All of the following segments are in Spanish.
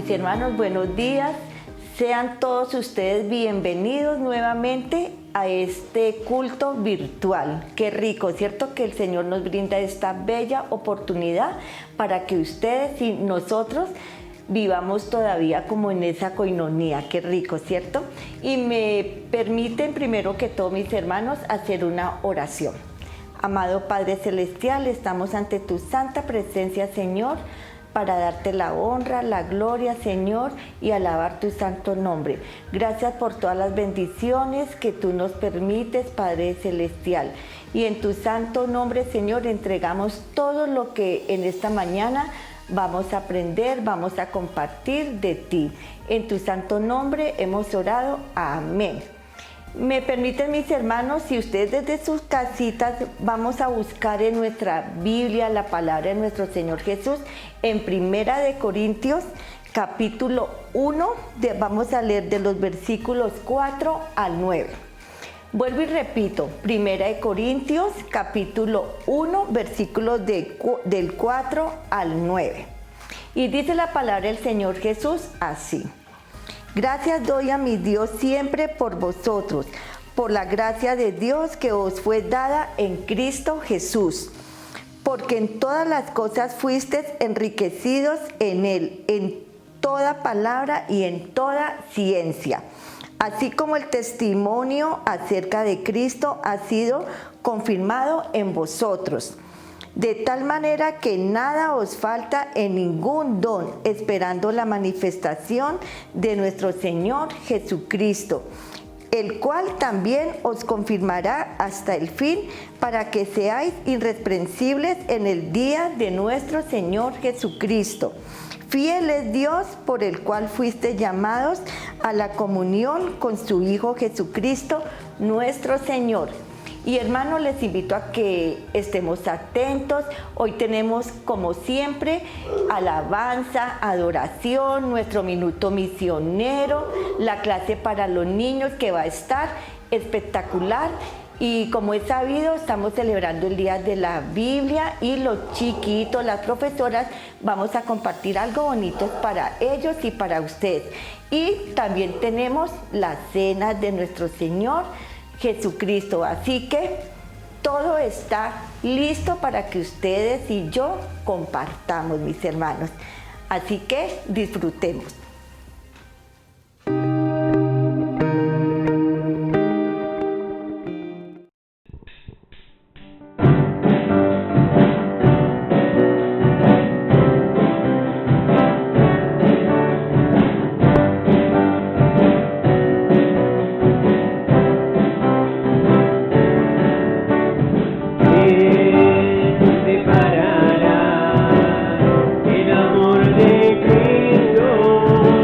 mis hermanos, buenos días. Sean todos ustedes bienvenidos nuevamente a este culto virtual. Qué rico, ¿cierto? Que el Señor nos brinda esta bella oportunidad para que ustedes y nosotros vivamos todavía como en esa coinonía. Qué rico, ¿cierto? Y me permiten primero que todo, mis hermanos, hacer una oración. Amado Padre Celestial, estamos ante tu santa presencia, Señor, para darte la honra, la gloria, Señor, y alabar tu santo nombre. Gracias por todas las bendiciones que tú nos permites, Padre Celestial. Y en tu santo nombre, Señor, entregamos todo lo que en esta mañana vamos a aprender, vamos a compartir de ti. En tu santo nombre hemos orado. Amén. Me permiten, mis hermanos, si ustedes desde sus casitas vamos a buscar en nuestra Biblia la palabra de nuestro Señor Jesús en Primera de Corintios, capítulo 1, vamos a leer de los versículos 4 al 9. Vuelvo y repito, Primera de Corintios, capítulo 1, versículos del 4 al 9. Y dice la palabra del Señor Jesús así: Gracias doy a mi Dios siempre por vosotros, por la gracia de Dios que os fue dada en Cristo Jesús, porque en todas las cosas fuisteis enriquecidos en Él, en toda palabra y en toda ciencia, así como el testimonio acerca de Cristo ha sido confirmado en vosotros. De tal manera que nada os falta en ningún don, esperando la manifestación de nuestro Señor Jesucristo, el cual también os confirmará hasta el fin, para que seáis irreprensibles en el día de nuestro Señor Jesucristo. Fiel es Dios, por el cual fuiste llamados a la comunión con su Hijo Jesucristo, nuestro Señor. Y hermanos, les invito a que estemos atentos. Hoy tenemos, como siempre, alabanza, adoración, nuestro minuto misionero, la clase para los niños que va a estar espectacular. Y como es sabido, estamos celebrando el Día de la Biblia y los chiquitos, las profesoras, vamos a compartir algo bonito para ellos y para ustedes. Y también tenemos la cena de nuestro Señor Jesucristo, así que todo está listo para que ustedes y yo compartamos, mis hermanos. Así que disfrutemos. Separará el amor de Cristo.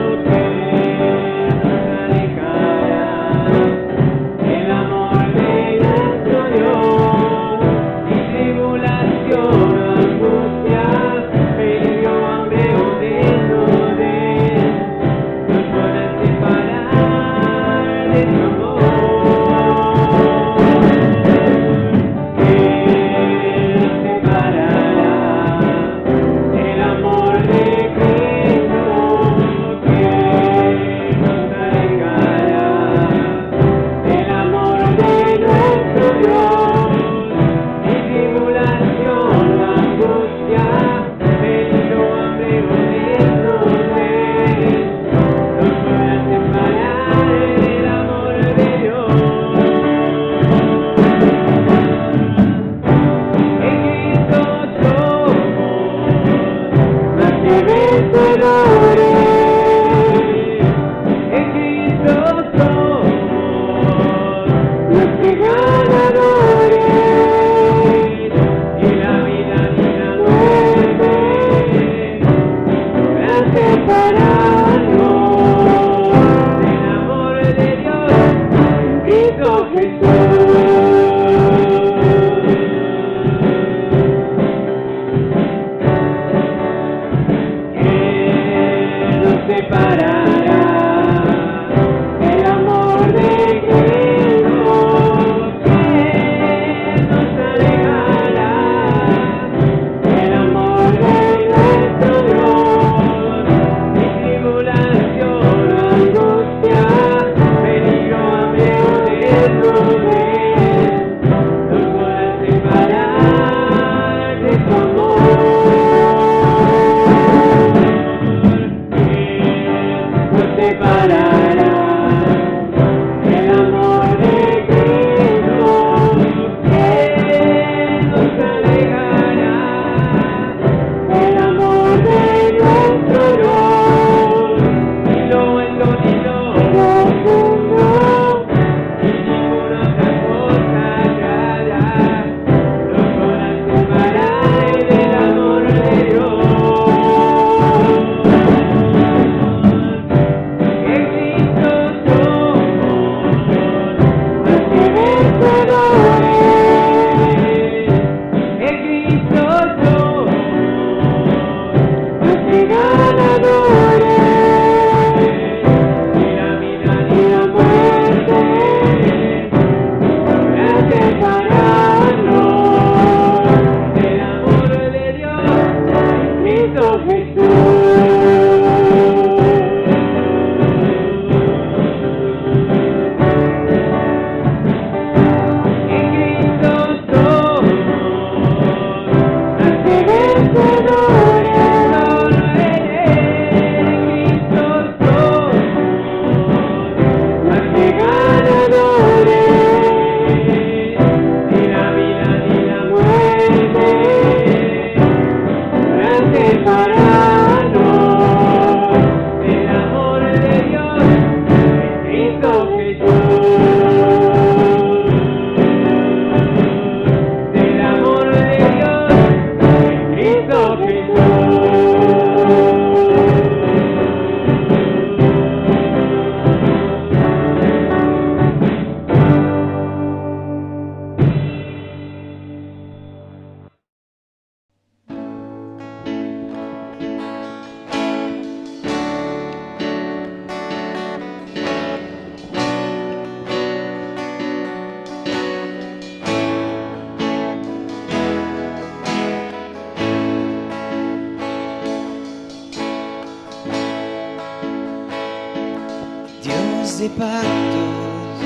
De pactos,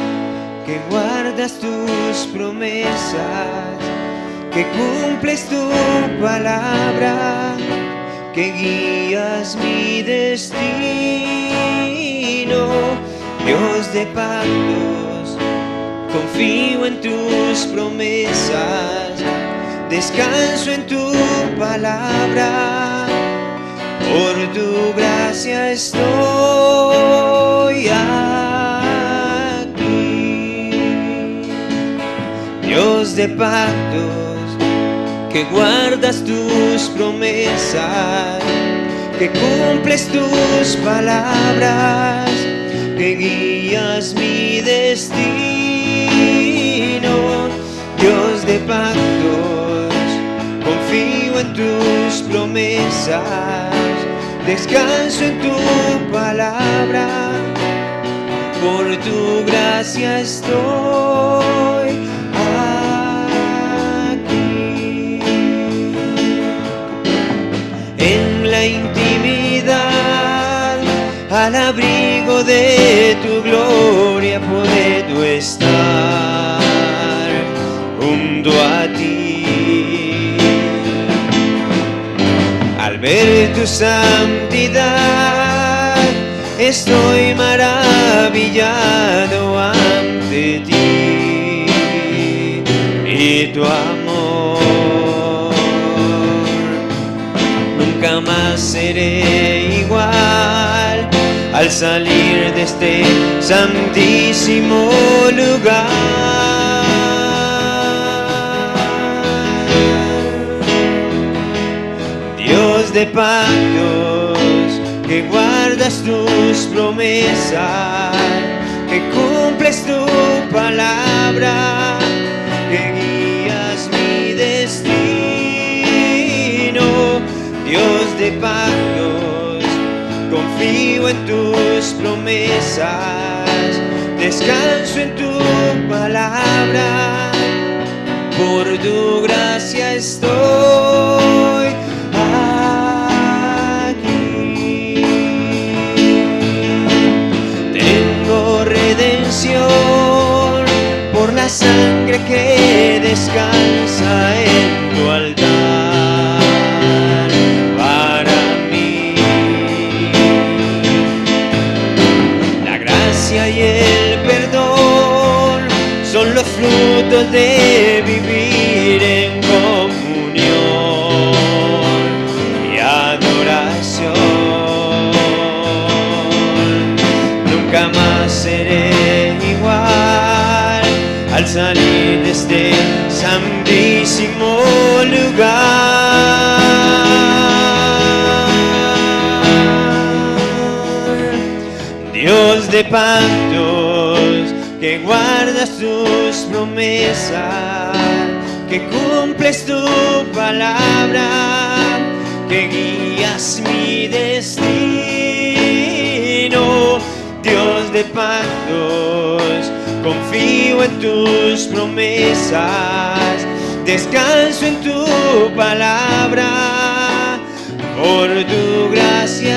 que guardas tus promesas, que cumples tu palabra, que guías mi destino. Dios de pactos, confío en tus promesas, descanso en tu palabra, por tu gracia estoy aquí. Dios de pactos, que guardas tus promesas, que cumples tus palabras, que guías mi destino. Dios de pactos, confío en tus promesas, descanso en tu palabra, por tu gracia estoy aquí. En la intimidad, al abrigo de tu gloria, puedo estar junto a ti. Al ver tu santidad, estoy maravillado ante ti y tu amor. Nunca más seré igual al salir de este santísimo lugar. Dios de pactos, que guardas tus promesas, que cumples tu palabra, que guías mi destino. Dios de pactos, confío en tus promesas, descanso en tu palabra, por tu gracia estoy aquí. Tengo redención por la sangre que descansa en tu altar para mí. La gracia y el perdón son los frutos de vivir en comunión y adoración. Nunca más seré igual al salir de este santísimo lugar. Dios de pactos, que guardas tus promesas, que cumples tu palabra, que guías mi destino. Dios de pactos, confío en tus promesas, descanso en tu palabra, por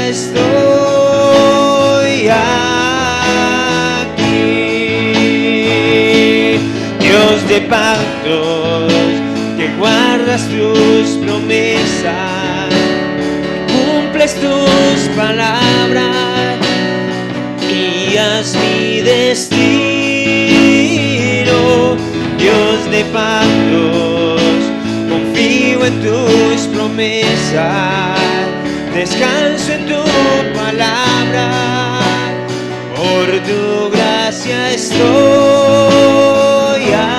estoy aquí. Dios de pactos, que guardas tus promesas, cumples tus palabras, guías mi destino. Dios de pactos, confío en tus promesas, descanso en tu palabra, por tu gracia estoy aquí.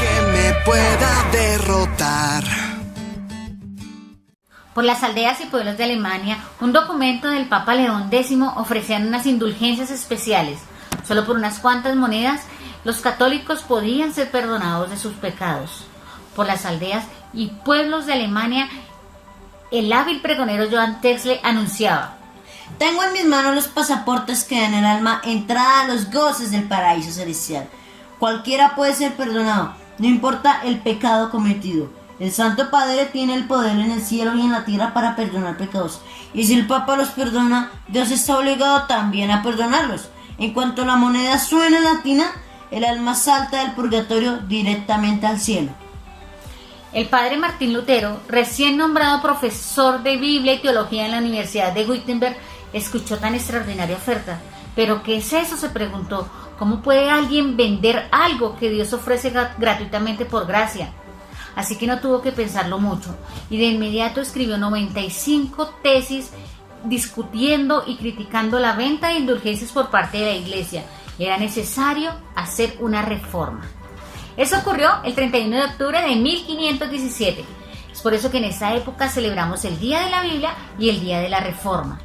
Que me pueda derrotar. Por las aldeas y pueblos de Alemania, un documento del Papa León X ofrecía unas indulgencias especiales. Solo por unas cuantas monedas, los católicos podían ser perdonados de sus pecados. Por las aldeas y pueblos de Alemania, el hábil pregonero Johann Texle anunciaba: tengo en mis manos los pasaportes que dan al alma entrada a los goces del paraíso celestial. Cualquiera puede ser perdonado, no importa el pecado cometido. El Santo Padre tiene el poder en el cielo y en la tierra para perdonar pecados. Y si el Papa los perdona, Dios está obligado también a perdonarlos. En cuanto la moneda suena en latina, el alma salta del purgatorio directamente al cielo. El padre Martín Lutero, recién nombrado profesor de Biblia y Teología en la Universidad de Wittenberg, escuchó tan extraordinaria oferta. ¿Pero qué es eso?, se preguntó. ¿Cómo puede alguien vender algo que Dios ofrece gratuitamente por gracia? Así que no tuvo que pensarlo mucho y de inmediato escribió 95 tesis discutiendo y criticando la venta de indulgencias por parte de la Iglesia. Era necesario hacer una reforma. Eso ocurrió el 31 de octubre de 1517. Es por eso que en esa época celebramos el Día de la Biblia y el Día de la Reforma.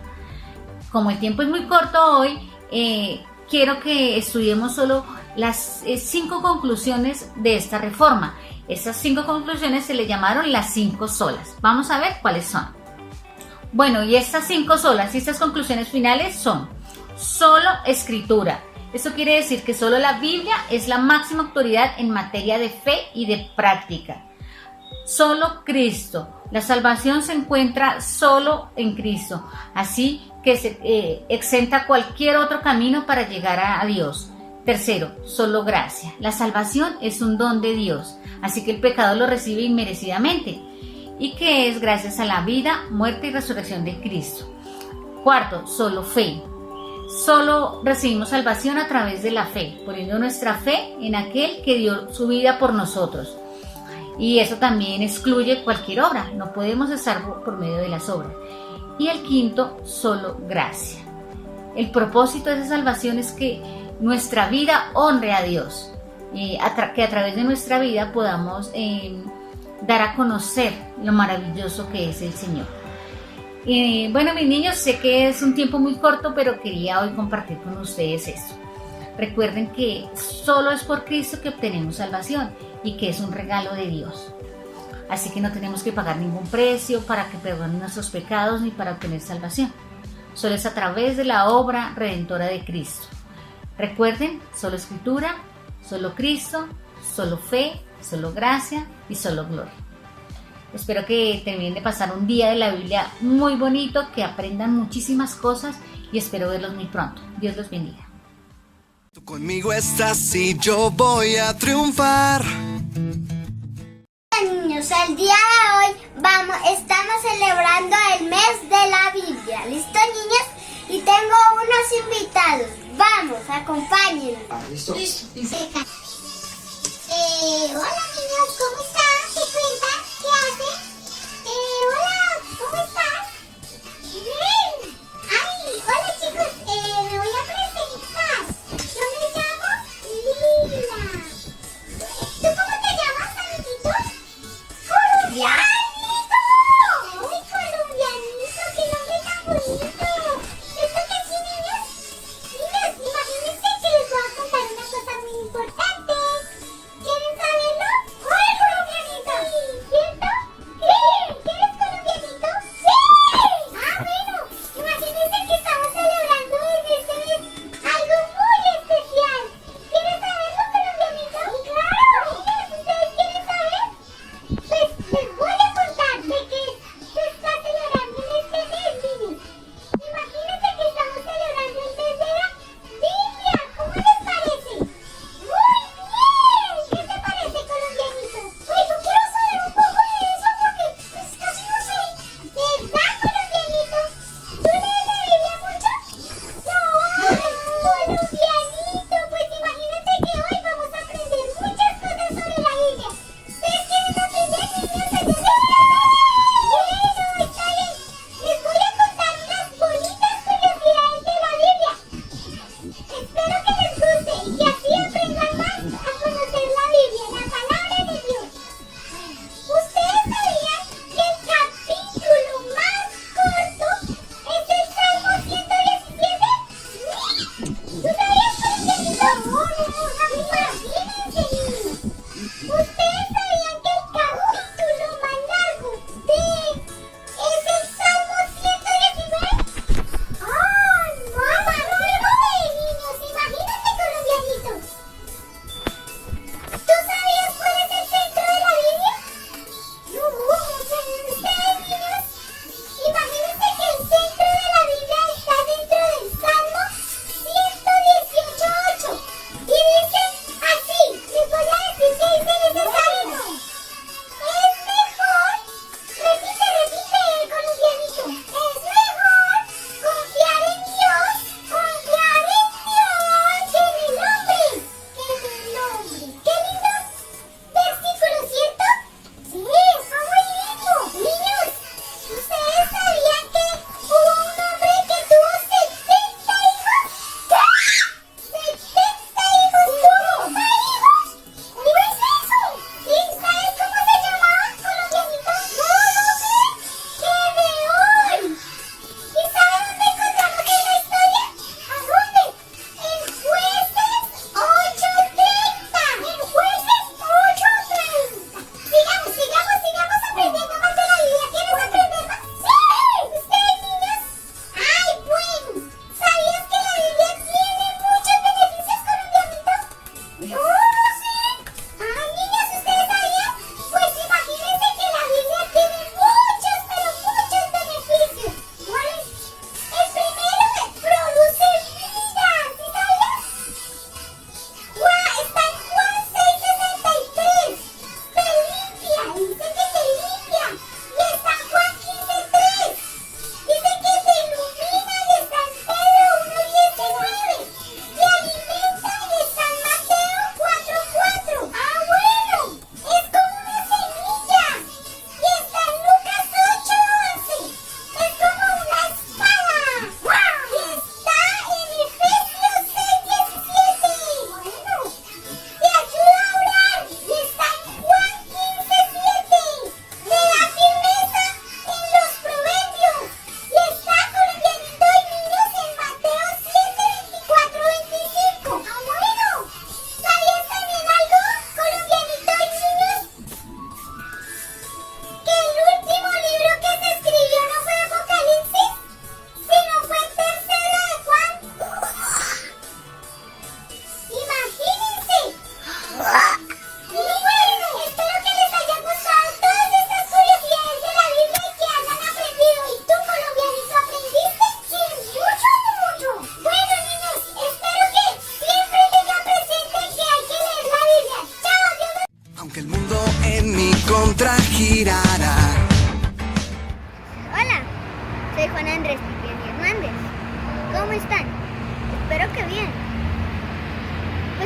Como el tiempo es muy corto hoy, quiero que estudiemos solo las 5 conclusiones de esta reforma. Esas 5 conclusiones se le llamaron las 5 solas. Vamos a ver cuáles son. Bueno, y estas 5 solas y estas conclusiones finales son: solo escritura. Esto quiere decir que solo la Biblia es la máxima autoridad en materia de fe y de práctica. Solo Cristo. La salvación se encuentra solo en Cristo, así que se exenta cualquier otro camino para llegar a Dios. Tercero, solo gracia. La salvación es un don de Dios, así que el pecado lo recibe inmerecidamente, y que es gracias a la vida, muerte y resurrección de Cristo. Cuarto, solo fe. Solo recibimos salvación a través de la fe, poniendo nuestra fe en aquel que dio su vida por nosotros. Y eso también excluye cualquier obra, no podemos estar por medio de las obras. Y el quinto, solo gracia. El propósito de esa salvación es que nuestra vida honre a Dios, que a través de nuestra vida podamos dar a conocer lo maravilloso que es el Señor. Bueno, mis niños, sé que es un tiempo muy corto, pero quería hoy compartir con ustedes esto. Recuerden que solo es por Cristo que obtenemos salvación y que es un regalo de Dios. Así que no tenemos que pagar ningún precio para que perdonen nuestros pecados ni para obtener salvación. Solo es a través de la obra redentora de Cristo. Recuerden, solo escritura, solo Cristo, solo fe, solo gracia y solo gloria. Espero que terminen de pasar un día de la Biblia muy bonito, que aprendan muchísimas cosas y espero verlos muy pronto. Dios los bendiga. Tú conmigo estás y yo voy a triunfar. Niños, el día de hoy estamos celebrando el mes de la Biblia. ¿Listo, niños? Y tengo unos invitados. Vamos, acompáñenos. ¿Listo? Listo. Hola, niños, ¿cómo están? ¿Qué cuentan? ¿Qué hacen? Hola, ¿cómo estás? Bien. Ay, hola, chicos. Me voy a presentar. Yo me llamo Lila. ¿Tú cómo te llamas, amiguito? ¡Colombianito! ¡Uy, colombianito! ¡Qué nombre tan bonito! ¿Esto qué es, niños? Niños, imagínense que les voy a contar una cosa muy importante. ¿Quieren saberlo?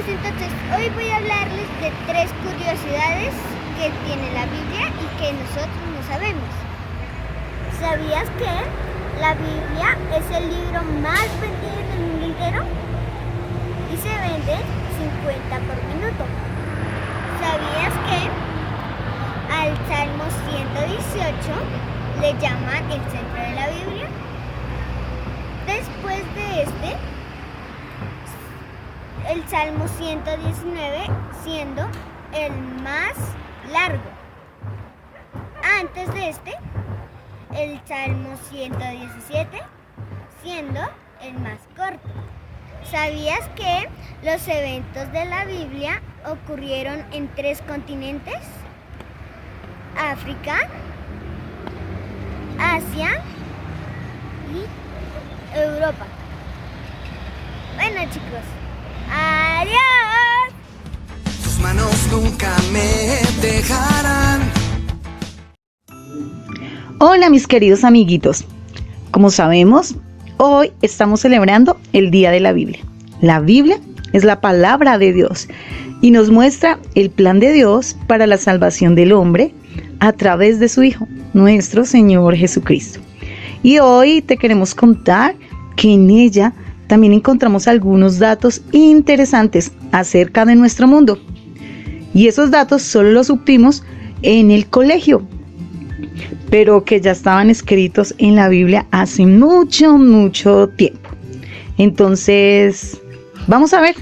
chicos, entonces hoy voy a hablarles de 3 curiosidades que tiene la Biblia y que nosotros no sabemos. ¿Sabías que la Biblia es el libro más vendido en el mundo entero? Y se vende 50 por minuto. ¿Sabías que al Salmo 118 le llaman el centro de la Biblia? Después de el Salmo 119 siendo el más largo. Antes de el Salmo 117 siendo el más corto. ¿Sabías que los eventos de la Biblia ocurrieron en 3 continentes? África, Asia y Europa. Bueno, chicos, adiós. Sus manos nunca me dejarán. Hola mis queridos amiguitos, como sabemos, hoy estamos celebrando el Día de la Biblia. La Biblia es la palabra de Dios y nos muestra el plan de Dios para la salvación del hombre a través de su Hijo, nuestro Señor Jesucristo. Y hoy te queremos contar que en ella también encontramos algunos datos interesantes acerca de nuestro mundo. Y esos datos solo los supimos en el colegio, pero que ya estaban escritos en la Biblia hace mucho tiempo. Entonces, vamos a ver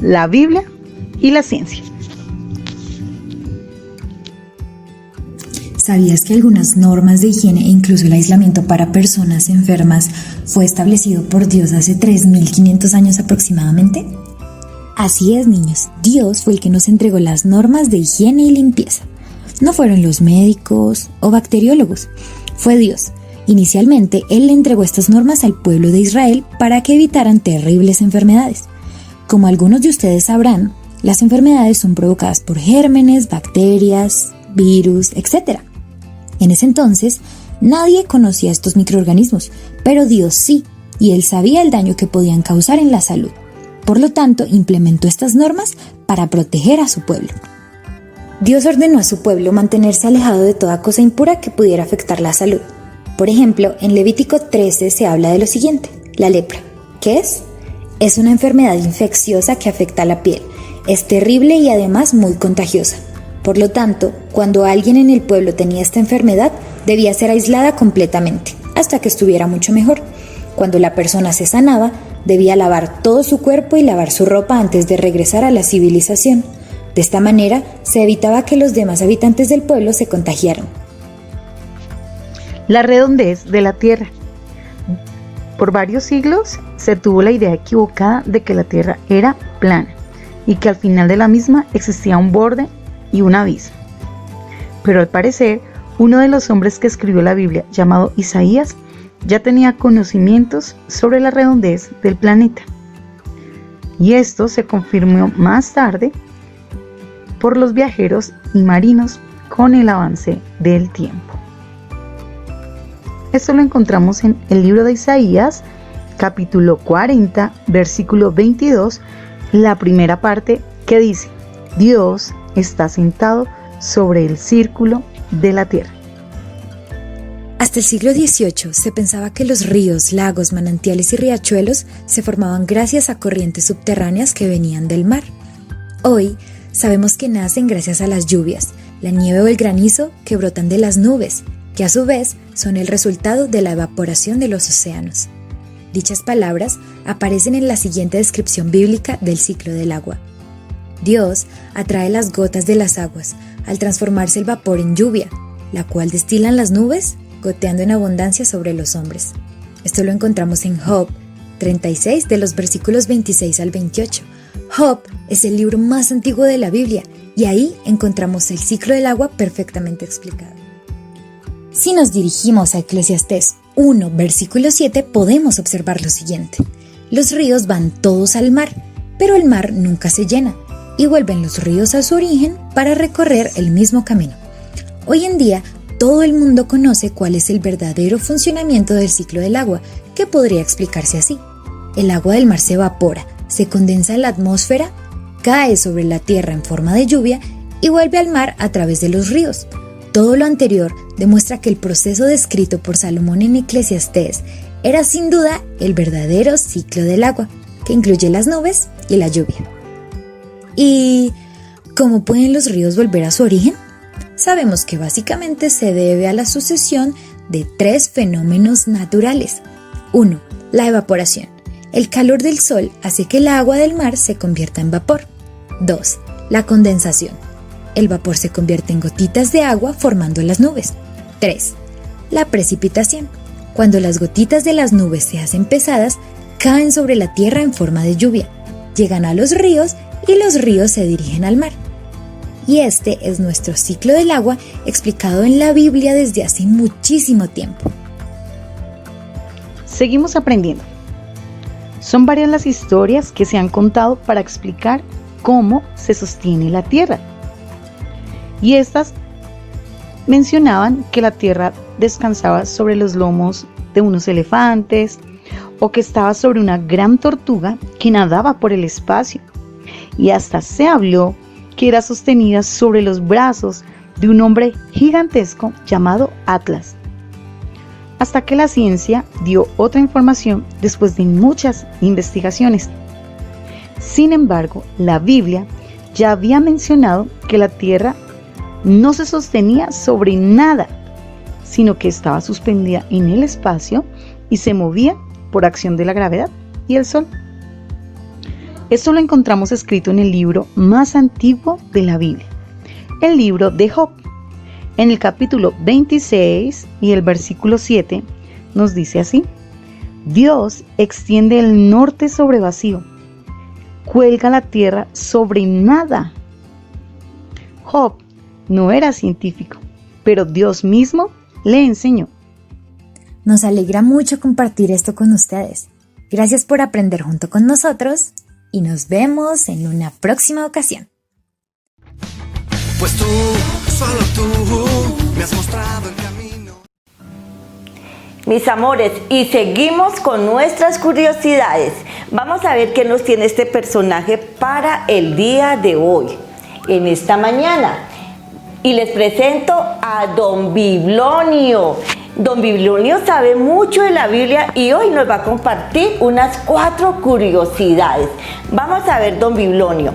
la Biblia y la ciencia. ¿Sabías que algunas normas de higiene e incluso el aislamiento para personas enfermas fue establecido por Dios hace 3.500 años aproximadamente? Así es, niños, Dios fue el que nos entregó las normas de higiene y limpieza. No fueron los médicos o bacteriólogos, fue Dios. Inicialmente, Él le entregó estas normas al pueblo de Israel para que evitaran terribles enfermedades. Como algunos de ustedes sabrán, las enfermedades son provocadas por gérmenes, bacterias, virus, etc. En ese entonces, nadie conocía estos microorganismos, pero Dios sí, y Él sabía el daño que podían causar en la salud. Por lo tanto, implementó estas normas para proteger a su pueblo. Dios ordenó a su pueblo mantenerse alejado de toda cosa impura que pudiera afectar la salud. Por ejemplo, en Levítico 13 se habla de lo siguiente: la lepra. ¿Qué es? Es una enfermedad infecciosa que afecta a la piel. Es terrible y además muy contagiosa. Por lo tanto, cuando alguien en el pueblo tenía esta enfermedad, debía ser aislada completamente, hasta que estuviera mucho mejor. Cuando la persona se sanaba, debía lavar todo su cuerpo y lavar su ropa antes de regresar a la civilización. De esta manera, se evitaba que los demás habitantes del pueblo se contagiaran. La redondez de la Tierra. Por varios siglos se tuvo la idea equivocada de que la Tierra era plana y que al final de la misma existía un borde y un abismo. Pero al parecer, uno de los hombres que escribió la Biblia, llamado Isaías, ya tenía conocimientos sobre la redondez del planeta. Y esto se confirmó más tarde por los viajeros y marinos con el avance del tiempo. Esto lo encontramos en el libro de Isaías, capítulo 40, versículo 22, la primera parte que dice: Dios está sentado sobre el círculo de la tierra. Hasta el siglo XVIII se pensaba que los ríos, lagos, manantiales y riachuelos se formaban gracias a corrientes subterráneas que venían del mar. Hoy sabemos que nacen gracias a las lluvias, la nieve o el granizo que brotan de las nubes, que a su vez son el resultado de la evaporación de los océanos. Dichas palabras aparecen en la siguiente descripción bíblica del ciclo del agua. Dios atrae las gotas de las aguas al transformarse el vapor en lluvia, la cual destilan las nubes, goteando en abundancia sobre los hombres. Esto lo encontramos en Job 36, de los versículos 26 al 28. Job es el libro más antiguo de la Biblia y ahí encontramos el ciclo del agua perfectamente explicado. Si nos dirigimos a Eclesiastés 1, versículo 7, podemos observar lo siguiente. Los ríos van todos al mar, pero el mar nunca se llena, y vuelven los ríos a su origen para recorrer el mismo camino. Hoy en día, todo el mundo conoce cuál es el verdadero funcionamiento del ciclo del agua, que podría explicarse así. El agua del mar se evapora, se condensa en la atmósfera, cae sobre la tierra en forma de lluvia y vuelve al mar a través de los ríos. Todo lo anterior demuestra que el proceso descrito por Salomón en Eclesiastés era sin duda el verdadero ciclo del agua, que incluye las nubes y la lluvia. ¿Y cómo pueden los ríos volver a su origen? Sabemos que básicamente se debe a la sucesión de 3 fenómenos naturales. 1. La evaporación. El calor del sol hace que el agua del mar se convierta en vapor. 2. La condensación. El vapor se convierte en gotitas de agua formando las nubes. 3. La precipitación. Cuando las gotitas de las nubes se hacen pesadas, caen sobre la tierra en forma de lluvia, llegan a los ríos y los ríos se dirigen al mar. Y este es nuestro ciclo del agua explicado en la Biblia desde hace muchísimo tiempo. Seguimos aprendiendo. Son varias las historias que se han contado para explicar cómo se sostiene la tierra. Y estas mencionaban que la tierra descansaba sobre los lomos de unos elefantes o que estaba sobre una gran tortuga que nadaba por el espacio. Y hasta se habló que era sostenida sobre los brazos de un hombre gigantesco llamado Atlas. Hasta que la ciencia dio otra información después de muchas investigaciones. Sin embargo, la Biblia ya había mencionado que la tierra no se sostenía sobre nada, sino que estaba suspendida en el espacio y se movía por acción de la gravedad y el sol. Esto lo encontramos escrito en el libro más antiguo de la Biblia, el libro de Job. En el capítulo 26 y el versículo 7 nos dice así: Dios extiende el norte sobre vacío, cuelga la tierra sobre nada. Job no era científico, pero Dios mismo le enseñó. Nos alegra mucho compartir esto con ustedes. Gracias por aprender junto con nosotros y nos vemos en una próxima ocasión. Pues tú, solo tú, me has mostrado el camino. Mis amores, y seguimos con nuestras curiosidades. Vamos a ver qué nos tiene este personaje para el día de hoy, en esta mañana. Y les presento a Don Biblonio. Don Biblonio sabe mucho de la Biblia y hoy nos va a compartir unas 4 curiosidades. Vamos a ver, Don Biblonio,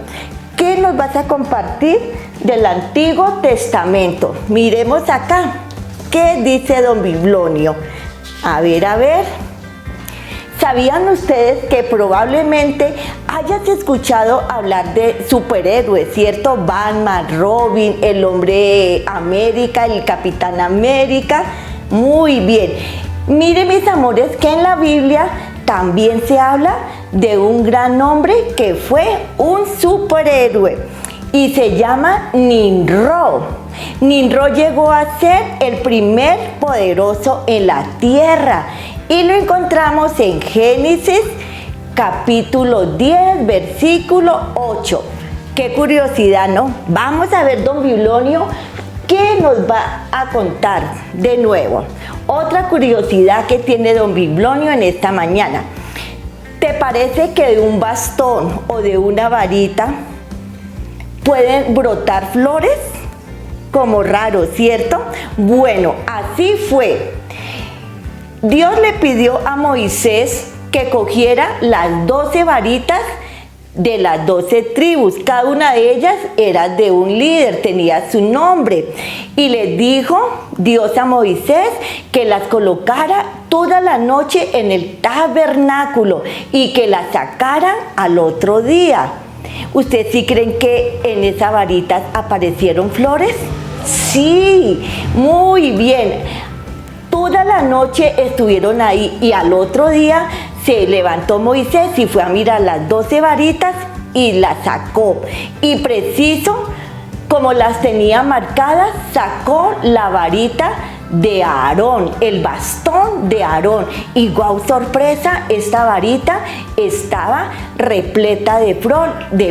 ¿qué nos vas a compartir del Antiguo Testamento? Miremos acá. ¿Qué dice Don Biblonio? A ver. ¿Sabían ustedes que probablemente hayas escuchado hablar de superhéroes, cierto? Batman, Robin, el Hombre América, el Capitán América. Muy bien. Miren, mis amores, que en la Biblia también se habla de un gran hombre que fue un superhéroe y se llama Nimrod. Nimrod llegó a ser el primer poderoso en la tierra y lo encontramos en Génesis capítulo 10, versículo 8. Qué curiosidad, ¿no? Vamos a ver, Don Biblonio, ¿qué nos va a contar de nuevo? Otra curiosidad que tiene Don Biblonio en esta mañana. ¿Te parece que de un bastón o de una varita pueden brotar flores? Como raro, ¿cierto? Bueno, así fue. Dios le pidió a Moisés que cogiera las 12 varitas de las 12 tribus. Cada una de ellas era de un líder, tenía su nombre. Y le dijo Dios a Moisés que las colocara toda la noche en el tabernáculo y que las sacara al otro día. ¿Ustedes sí creen que en esas varitas aparecieron flores? Sí, muy bien. Toda la noche estuvieron ahí y al otro día se levantó Moisés y fue a mirar las 12 varitas y las sacó. Y preciso, como las tenía marcadas, sacó la varita de Aarón, el bastón de Aarón. Y guau, sorpresa, esta varita estaba repleta de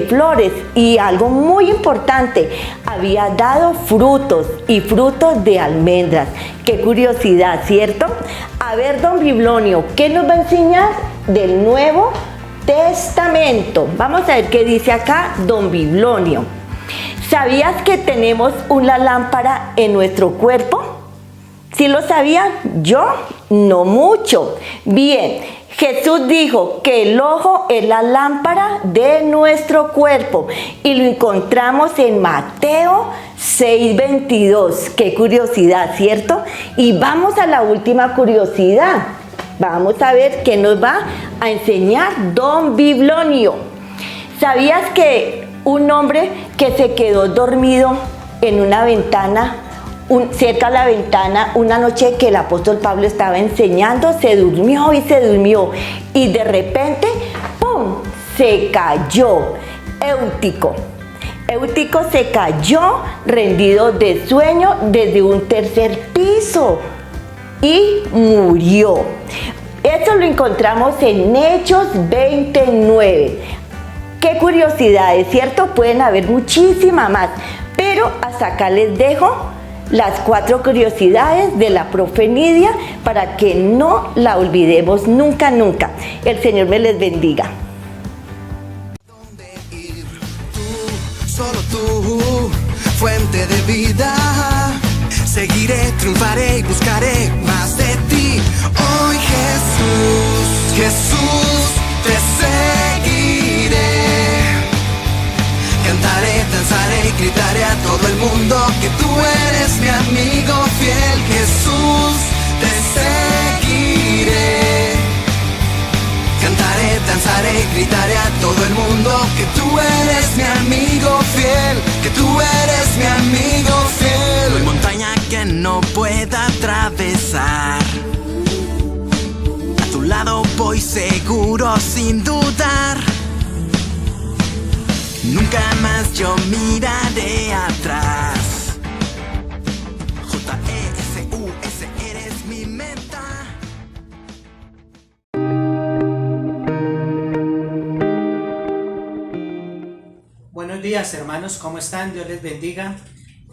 flores y algo muy importante, había dado frutos y frutos de almendras. Qué curiosidad, ¿cierto? A ver, Don Biblonio, ¿qué nos va a enseñar del Nuevo Testamento. Vamos a ver qué dice acá don Biblonio. ¿Sabías que tenemos una lámpara en nuestro cuerpo? ¿Sí lo sabían? Yo no mucho. Bien, Jesús dijo que el ojo es la lámpara de nuestro cuerpo y lo encontramos en Mateo 6:22. Qué curiosidad, ¿cierto? Y vamos a la última curiosidad. Vamos a ver qué nos va a enseñar don Biblonio. ¿Sabías que un hombre que se quedó dormido en una ventana, cerca de la ventana, una noche que el apóstol Pablo estaba enseñando, se durmió y de repente, ¡pum!, se cayó? Éutico se cayó rendido de sueño desde un tercer piso y murió. Esto lo encontramos en Hechos 29. Qué curiosidades, ¿cierto? Pueden haber muchísimas más, pero hasta acá les dejo las 4 curiosidades de la profe Nidia para que no la olvidemos nunca, nunca. El Señor me les bendiga. ¿Dónde ir? Tú, solo tú, fuente de vida. Seguiré, triunfaré y buscaré más de ti. Hoy Jesús, Jesús, te seguiré. Cantaré, danzaré y gritaré a todo el mundo que tú eres mi amigo fiel. Jesús, te seguiré. Cantaré, danzaré y gritaré a todo el mundo que tú eres mi amigo fiel, que tú eres mi amigo fiel. No hay montaña que no pueda atravesar. A tu lado voy seguro sin dudar. Nunca más yo miraré atrás. J-E-S-U-S, eres mi meta. Buenos días, hermanos, ¿cómo están? Dios les bendiga.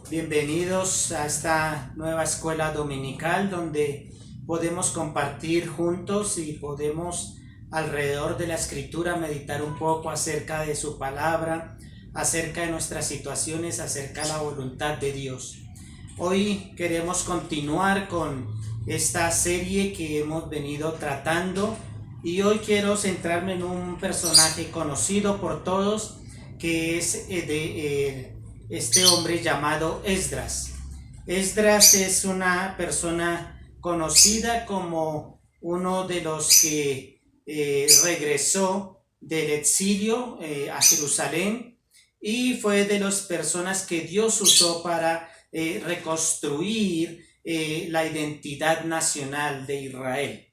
Bienvenidos a esta nueva escuela dominical donde podemos compartir juntos y podemos alrededor de la escritura meditar un poco acerca de su palabra, acerca de nuestras situaciones, acerca de la voluntad de Dios. Hoy queremos continuar con esta serie que hemos venido tratando y hoy quiero centrarme en un personaje conocido por todos, que es este hombre llamado Esdras. Esdras es una persona conocida como uno de los que regresó del exilio a Jerusalén y fue de las personas que Dios usó para reconstruir la identidad nacional de Israel.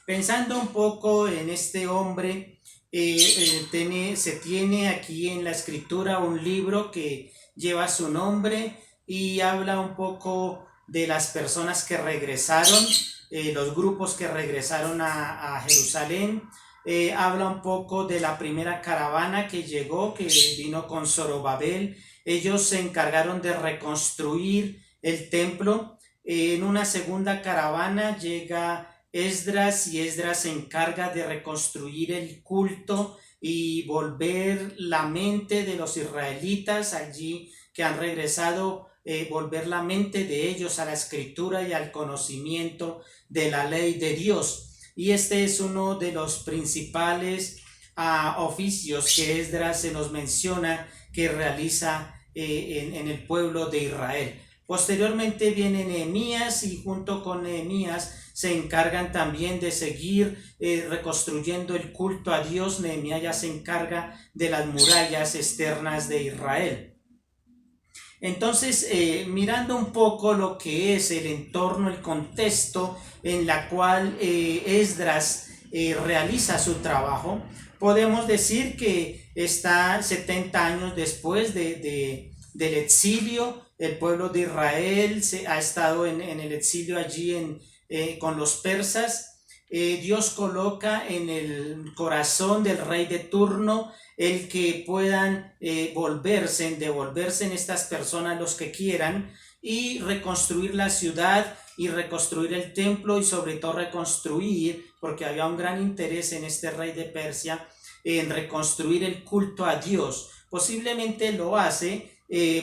Pensando un poco en este hombre, se tiene aquí en la escritura un libro que lleva su nombre y habla un poco de las personas que regresaron, los grupos que regresaron a Jerusalén. Habla un poco de la primera caravana que llegó, que vino con Zorobabel. Ellos se encargaron de reconstruir el templo. En una segunda caravana llega Esdras y Esdras se encarga de reconstruir el culto y volver la mente de los israelitas allí que han regresado, volver la mente de ellos a la escritura y al conocimiento de la ley de Dios. Y este es uno de los principales oficios que Esdras se nos menciona que realiza en el pueblo de Israel. Posteriormente viene Nehemías y junto con Nehemías se encargan también de seguir reconstruyendo el culto a Dios. Nehemías ya se encarga de las murallas externas de Israel. Entonces, mirando un poco lo que es el entorno, el contexto en la cual Esdras realiza su trabajo, podemos decir que está 70 años después del exilio. El pueblo de Israel ha estado en el exilio allí con los persas. Dios coloca en el corazón del rey de turno el que puedan devolverse en estas personas los que quieran, y reconstruir la ciudad y reconstruir el templo y sobre todo reconstruir, porque había un gran interés en este rey de Persia, en reconstruir el culto a Dios. Posiblemente lo hace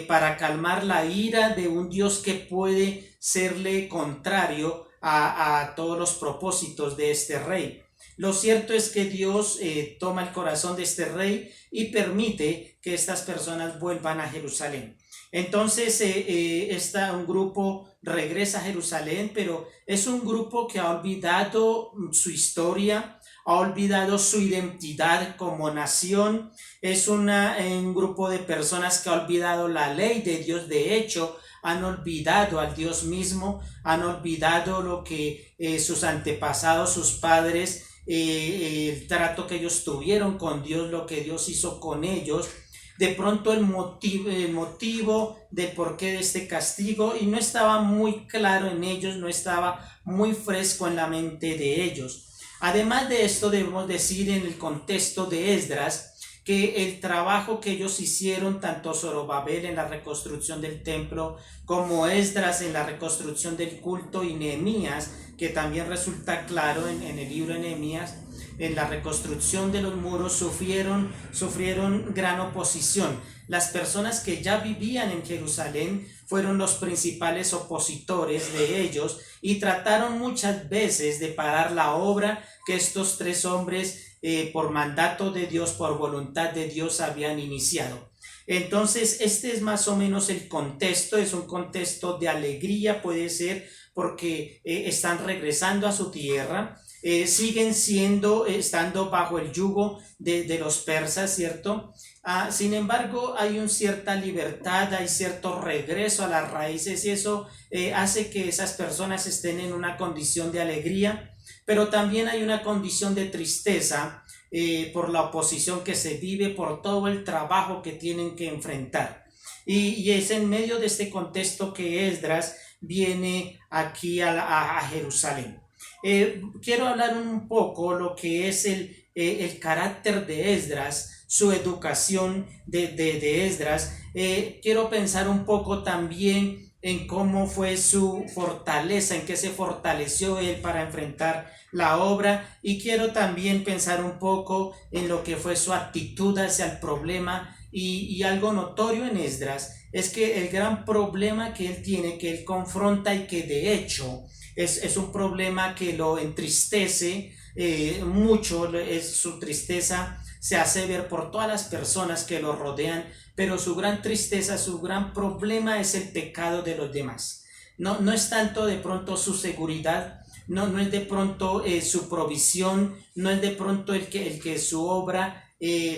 para calmar la ira de un Dios que puede serle contrario a todos los propósitos de este rey. Lo cierto es que Dios toma el corazón de este rey y permite que estas personas vuelvan a Jerusalén. Entonces un grupo regresa a Jerusalén, pero es un grupo que ha olvidado su historia, ha olvidado su identidad como nación. Es un grupo de personas que ha olvidado la ley de Dios. De hecho, han olvidado al Dios mismo, han olvidado lo que sus antepasados, sus padres, el trato que ellos tuvieron con Dios, lo que Dios hizo con ellos. De pronto el motivo del porqué de este castigo, y no estaba muy claro en ellos, no estaba muy fresco en la mente de ellos. Además de esto, debemos decir en el contexto de Esdras, que el trabajo que ellos hicieron, tanto Zorobabel en la reconstrucción del templo, como Esdras en la reconstrucción del culto, y Nehemías, que también resulta claro en el libro de Nehemías, en la reconstrucción de los muros, sufrieron gran oposición. Las personas que ya vivían en Jerusalén fueron los principales opositores de ellos y trataron muchas veces de parar la obra que estos tres hombres, por mandato de Dios, por voluntad de Dios, habían iniciado. Entonces, este es más o menos el contexto. Es un contexto de alegría, puede ser, porque están regresando a su tierra. Siguen estando bajo el yugo de los persas, ¿cierto? Sin embargo, hay una cierta libertad, hay cierto regreso a las raíces, y eso hace que esas personas estén en una condición de alegría, pero también hay una condición de tristeza por la oposición que se vive, por todo el trabajo que tienen que enfrentar. Y es en medio de este contexto que Esdras viene aquí a Jerusalén. Quiero hablar un poco lo que es el carácter de Esdras, su educación de Esdras. Quiero pensar un poco también en cómo fue su fortaleza, en qué se fortaleció él para enfrentar la obra, y quiero también pensar un poco en lo que fue su actitud hacia el problema. Y algo notorio en Esdras es que el gran problema que él tiene, que él confronta, y que de hecho es un problema que lo entristece mucho, su tristeza se hace ver por todas las personas que lo rodean, pero su gran tristeza, su gran problema es el pecado de los demás. No es tanto de pronto su seguridad, no es de pronto su provisión, no es de pronto el que su obra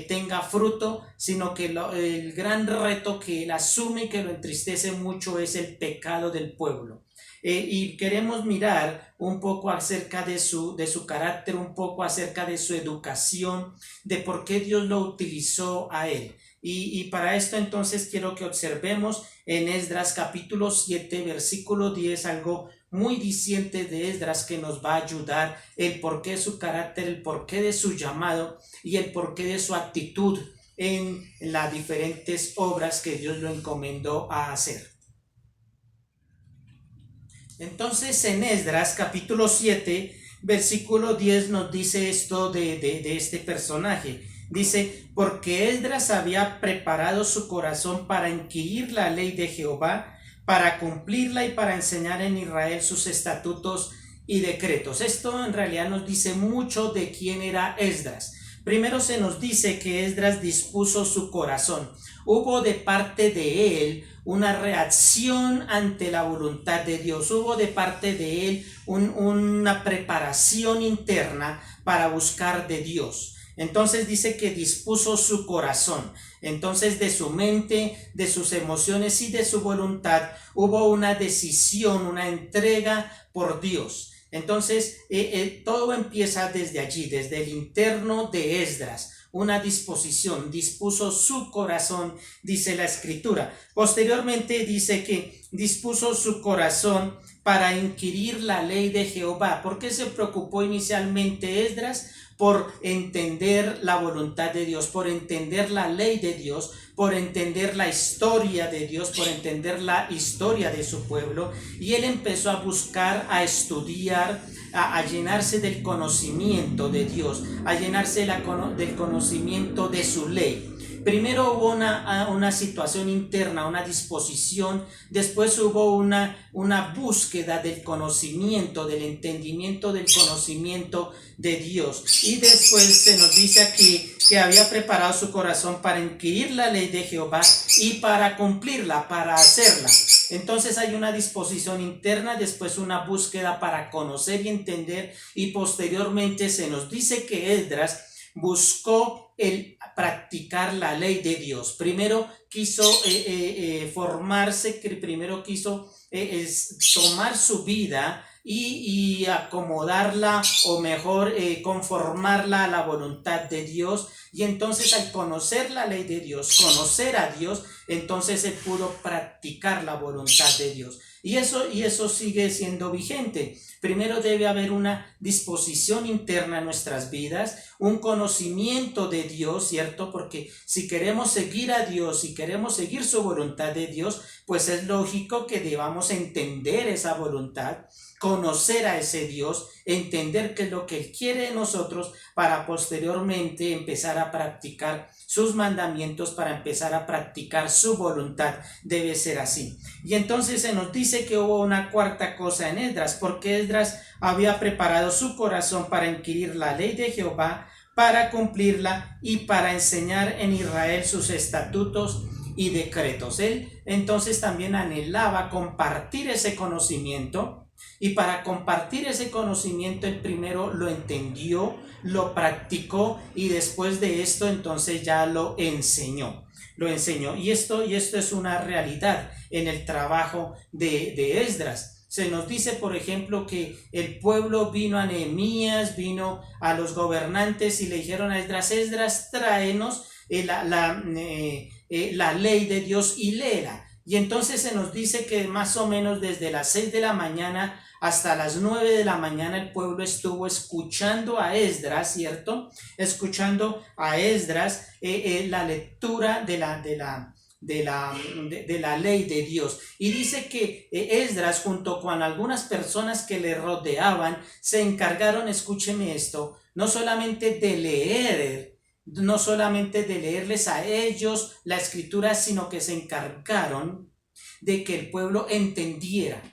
tenga fruto, sino que el gran reto que él asume, que lo entristece mucho, es el pecado del pueblo. Y queremos mirar un poco acerca de su carácter, un poco acerca de su educación, de por qué Dios lo utilizó a él. Y para esto entonces quiero que observemos en Esdras capítulo 7, versículo 10, algo muy diciente de Esdras que nos va a ayudar, el porqué de su carácter, el porqué de su llamado y el porqué de su actitud en las diferentes obras que Dios lo encomendó a hacer. Entonces, en Esdras capítulo 7, versículo 10 nos dice esto de este personaje. Dice: porque Esdras había preparado su corazón para inquirir la ley de Jehová, para cumplirla y para enseñar en Israel sus estatutos y decretos. Esto en realidad nos dice mucho de quién era Esdras. Primero se nos dice que Esdras dispuso su corazón. Hubo de parte de él una reacción ante la voluntad de Dios. Hubo de parte de él una preparación interna para buscar de Dios. Entonces dice que dispuso su corazón. Entonces de su mente, de sus emociones y de su voluntad hubo una decisión, una entrega por Dios. Entonces todo empieza desde allí, desde el interno de Esdras. Una disposición, dispuso su corazón, dice la escritura. Posteriormente dice que dispuso su corazón para inquirir la ley de Jehová. ¿Por qué se preocupó inicialmente Esdras? Por entender la voluntad de Dios, por entender la ley de Dios, por entender la historia de Dios, por entender la historia de su pueblo. Y él empezó a buscar, a estudiar, a llenarse del conocimiento de Dios, a llenarse del conocimiento de su ley. Primero hubo una situación interna, una disposición, después hubo una búsqueda del conocimiento, del entendimiento del conocimiento de Dios. Y después se nos dice aquí que había preparado su corazón para inquirir la ley de Jehová y para cumplirla, para hacerla. Entonces hay una disposición interna, después una búsqueda para conocer y entender, y posteriormente se nos dice que Esdras buscó el practicar la ley de Dios. Primero quiso formarse, primero quiso tomar su vida y acomodarla, o mejor conformarla a la voluntad de Dios. Y entonces, al conocer la ley de Dios, conocer a Dios, entonces él pudo practicar la voluntad de Dios. Y eso sigue siendo vigente. Primero debe haber una disposición interna en nuestras vidas, un conocimiento de Dios, ¿cierto? Porque si queremos seguir a Dios, si queremos seguir su voluntad de Dios, pues es lógico que debamos entender esa voluntad, conocer a ese Dios, entender qué es lo que Él quiere de nosotros, para posteriormente empezar a practicar sus mandamientos, para empezar a practicar su voluntad. Debe ser así. Y entonces se nos dice que hubo una cuarta cosa en Esdras, porque Esdras había preparado su corazón para inquirir la ley de Jehová, para cumplirla y para enseñar en Israel sus estatutos y decretos. Él entonces también anhelaba compartir ese conocimiento. Y para compartir ese conocimiento, él primero lo entendió, lo practicó, y después de esto entonces ya lo enseñó. Y esto es una realidad en el trabajo de Esdras. Se nos dice, por ejemplo, que el pueblo vino a Nehemías, vino a los gobernantes y le dijeron a Esdras: Esdras, tráenos la ley de Dios y léela. Y entonces se nos dice que más o menos desde las 6 de la mañana hasta las 9 de la mañana el pueblo estuvo escuchando a Esdras, ¿cierto? Escuchando a Esdras la lectura de la ley de Dios. Y dice que Esdras, junto con algunas personas que le rodeaban, se encargaron, escúcheme esto, no solamente de leerles a ellos la escritura, sino que se encargaron de que el pueblo entendiera.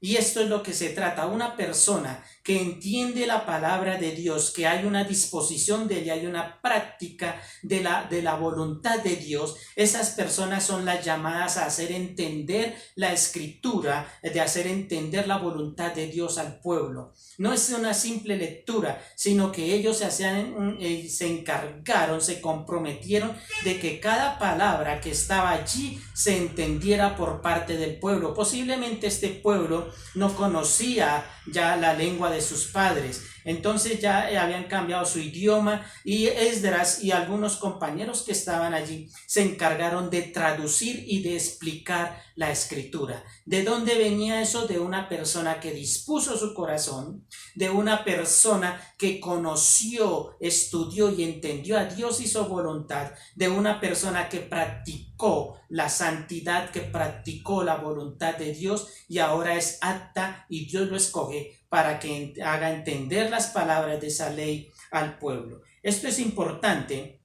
Y esto es lo que se trata: una persona que entiende la palabra de Dios, que hay una disposición de ella, hay una práctica de la voluntad de Dios. Esas personas son las llamadas a hacer entender la escritura, de hacer entender la voluntad de Dios al pueblo. No es una simple lectura, sino que ellos se encargaron, se comprometieron de que cada palabra que estaba allí se entendiera por parte del pueblo. Posiblemente este pueblo no conocía ya la lengua de sus padres, entonces ya habían cambiado su idioma, y Esdras y algunos compañeros que estaban allí se encargaron de traducir y de explicar la escritura. ¿De dónde venía eso? De una persona que dispuso su corazón, de una persona que conoció, estudió y entendió a Dios y su voluntad, de una persona que practicó la santidad, que practicó la voluntad de Dios, y ahora es apta y Dios lo escoge para que haga entender las palabras de esa ley al pueblo. Esto es importante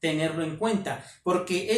tenerlo en cuenta, porque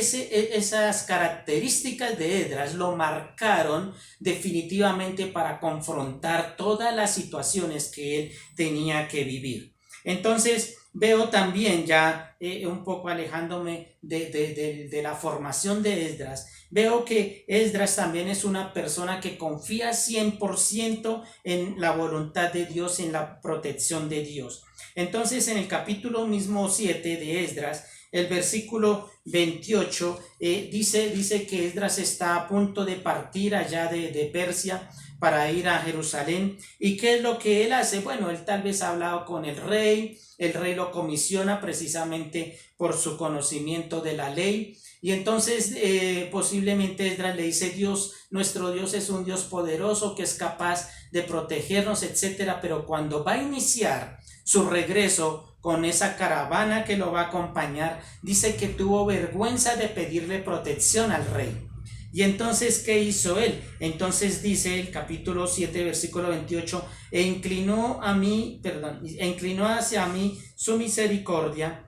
esas características de Esdras lo marcaron definitivamente para confrontar todas las situaciones que él tenía que vivir. Entonces veo también, ya un poco alejándome de la formación de Esdras, veo que Esdras también es una persona que confía 100% en la voluntad de Dios, en la protección de Dios. Entonces, en el capítulo mismo 7 de Esdras, el versículo 28 dice que Esdras está a punto de partir allá de Persia para ir a Jerusalén. ¿Y qué es lo que él hace? Bueno, él tal vez ha hablado con el rey lo comisiona precisamente por su conocimiento de la ley. Y entonces posiblemente Esdras le dice: Dios, nuestro Dios es un Dios poderoso que es capaz de protegernos, etcétera. Pero cuando va a iniciar su regreso con esa caravana que lo va a acompañar, dice que tuvo vergüenza de pedirle protección al rey. Y entonces, ¿qué hizo él? Entonces dice el capítulo 7, versículo 28, inclinó hacia mí su misericordia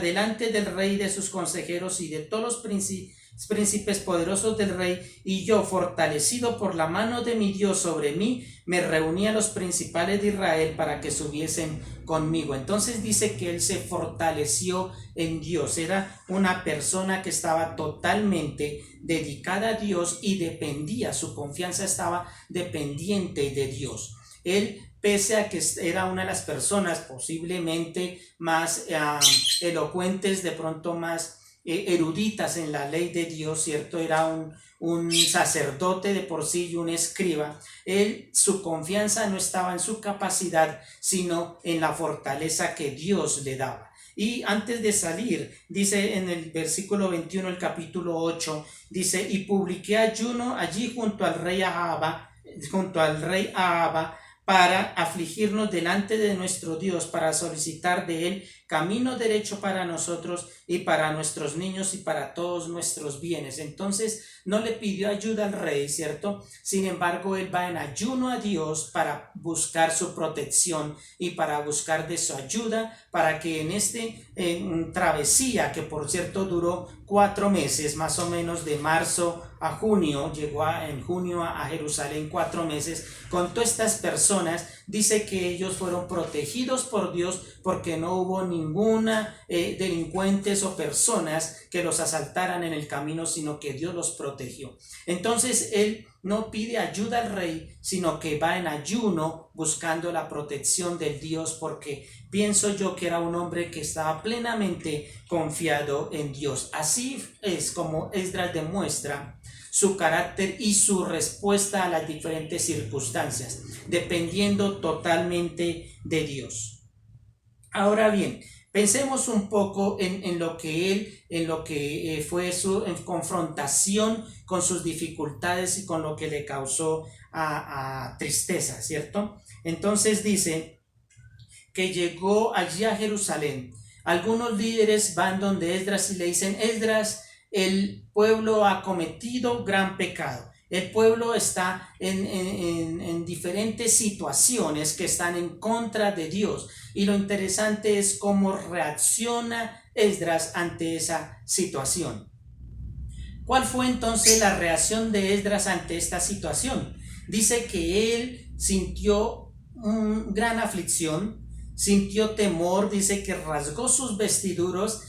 delante del rey, de sus consejeros y de todos los príncipes poderosos del rey, y yo, fortalecido por la mano de mi Dios sobre mí, me reuní a los principales de Israel para que subiesen conmigo. Entonces dice que él se fortaleció en Dios. Era una persona que estaba totalmente dedicada a Dios y dependía, su confianza estaba dependiente de Dios. Él, pese a que era una de las personas posiblemente más elocuentes, de pronto más eruditas en la ley de Dios, ¿cierto? Era un sacerdote de por sí y un escriba. Su confianza no estaba en su capacidad, sino en la fortaleza que Dios le daba. Y antes de salir, dice en el versículo 21, el capítulo 8, dice: y publiqué ayuno allí junto al rey Ahaba, para afligirnos delante de nuestro Dios, para solicitar de él camino derecho para nosotros y para nuestros niños y para todos nuestros bienes. Entonces no le pidió ayuda al rey, ¿cierto? Sin embargo, él va en ayuno a Dios para buscar su protección y para buscar de su ayuda, para que en travesía, que por cierto duró 4 meses, más o menos de marzo a junio, llegó en junio a Jerusalén 4 meses, con todas estas personas, dice que ellos fueron protegidos por Dios, porque no hubo ninguna delincuentes o personas que los asaltaran en el camino, sino que Dios los protegió. Entonces él no pide ayuda al rey, sino que va en ayuno buscando la protección del Dios, porque pienso yo que era un hombre que estaba plenamente confiado en Dios. Así es como Esdras demuestra su carácter y su respuesta a las diferentes circunstancias, dependiendo totalmente de Dios. Ahora bien, pensemos un poco en lo que fue su confrontación con sus dificultades y con lo que le causó a tristeza, ¿cierto? Entonces dice que llegó allí a Jerusalén. Algunos líderes van donde Esdras y le dicen: Esdras, el pueblo ha cometido gran pecado. El pueblo está en diferentes situaciones que están en contra de Dios. Y lo interesante es cómo reacciona Esdras ante esa situación. ¿Cuál fue entonces la reacción de Esdras ante esta situación? Dice que él sintió gran aflicción, sintió temor, dice que rasgó sus vestiduras,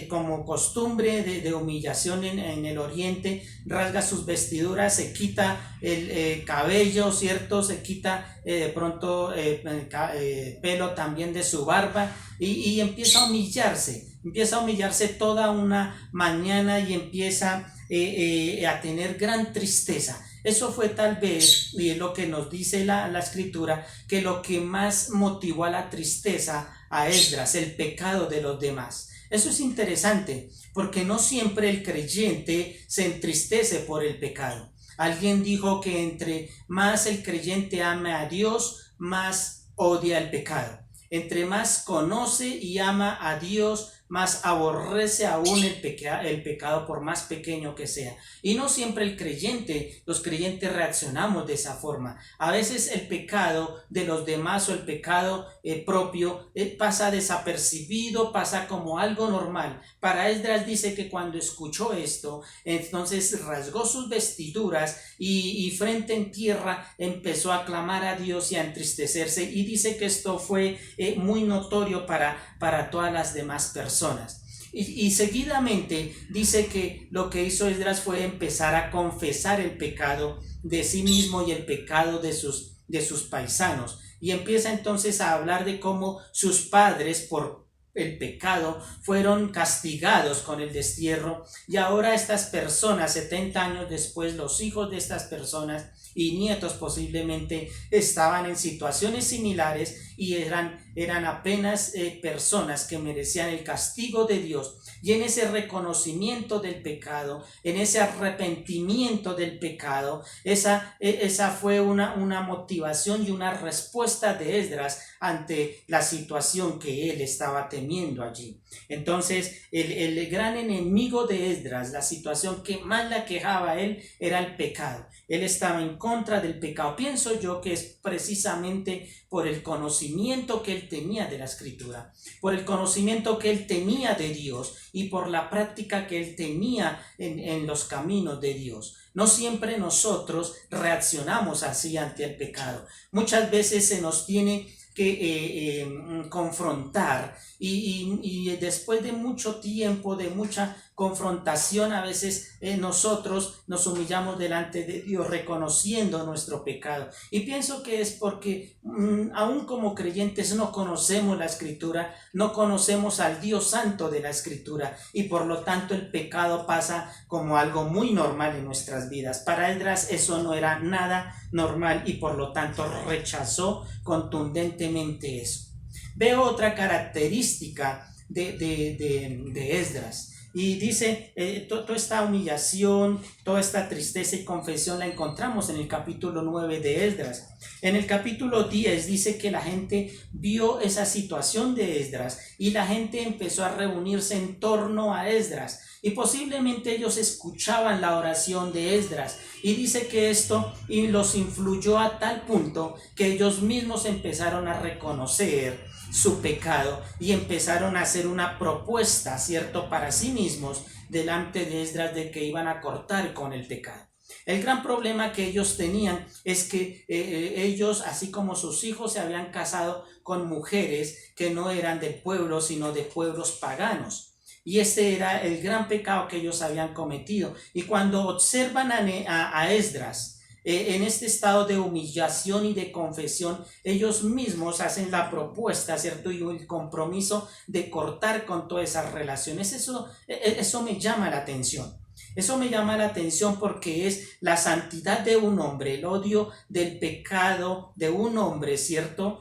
como costumbre de humillación en el oriente, rasga sus vestiduras, se quita el cabello, ¿cierto? Se quita de pronto pelo también de su barba y empieza a humillarse toda una mañana y empieza a tener gran tristeza. Eso fue tal vez, y es lo que nos dice la escritura, que lo que más motivó a la tristeza a Esdras, el pecado de los demás. Eso es interesante, porque no siempre el creyente se entristece por el pecado. Alguien dijo que entre más el creyente ama a Dios, más odia el pecado. Entre más conoce y ama a Dios, más aborrece aún el pecado, por más pequeño que sea. Y no siempre los creyentes reaccionamos de esa forma. A veces el pecado de los demás o el pecado propio pasa desapercibido, pasa como algo normal. Para Esdras dice que cuando escuchó esto, entonces rasgó sus vestiduras y frente en tierra empezó a clamar a Dios y a entristecerse, y dice que esto fue muy notorio para todas las demás personas. Y seguidamente dice que lo que hizo Esdras fue empezar a confesar el pecado de sí mismo y el pecado de sus paisanos, y empieza entonces a hablar de cómo sus padres por el pecado fueron castigados con el destierro, y ahora estas personas, 70 años después, los hijos de estas personas y nietos posiblemente estaban en situaciones similares y eran eran apenas personas que merecían el castigo de Dios. Y en ese reconocimiento del pecado, en ese arrepentimiento del pecado, esa fue una motivación y una respuesta de Esdras ante la situación que él estaba temiendo allí. Entonces, el gran enemigo de Esdras, la situación que más le aquejaba a él, era el pecado. Él estaba en contra del pecado. Pienso yo que es precisamente por el conocimiento que él tenía de la Escritura, por el conocimiento que él tenía de Dios y por la práctica que él tenía en los caminos de Dios. No siempre nosotros reaccionamos así ante el pecado. Muchas veces se nos tiene que confrontar y después de mucho tiempo, de mucha confrontación, a veces nosotros nos humillamos delante de Dios reconociendo nuestro pecado, y pienso que es porque aún como creyentes no conocemos la Escritura, no conocemos al Dios santo de la Escritura, y por lo tanto el pecado pasa como algo muy normal en nuestras vidas. Para Esdras eso no era nada normal y por lo tanto rechazó contundentemente eso. Veo otra característica de Esdras. Y dice, toda esta humillación, toda esta tristeza y confesión la encontramos en el capítulo 9 de Esdras. En el capítulo 10 dice que la gente vio esa situación de Esdras y la gente empezó a reunirse en torno a Esdras. Y posiblemente ellos escuchaban la oración de Esdras. Y dice que esto los influyó a tal punto que ellos mismos empezaron a reconocer su pecado y empezaron a hacer una propuesta, ¿cierto?, para sí mismos delante de Esdras de que iban a cortar con el pecado. El gran problema que ellos tenían es que ellos, así como sus hijos, se habían casado con mujeres que no eran del pueblo, sino de pueblos paganos. Y ese era el gran pecado que ellos habían cometido. Y cuando observan a Esdras en este estado de humillación y de confesión, ellos mismos hacen la propuesta, ¿cierto?, y el compromiso de cortar con todas esas relaciones. Eso me llama la atención. Eso me llama la atención porque es la santidad de un hombre, el odio del pecado de un hombre, ¿cierto?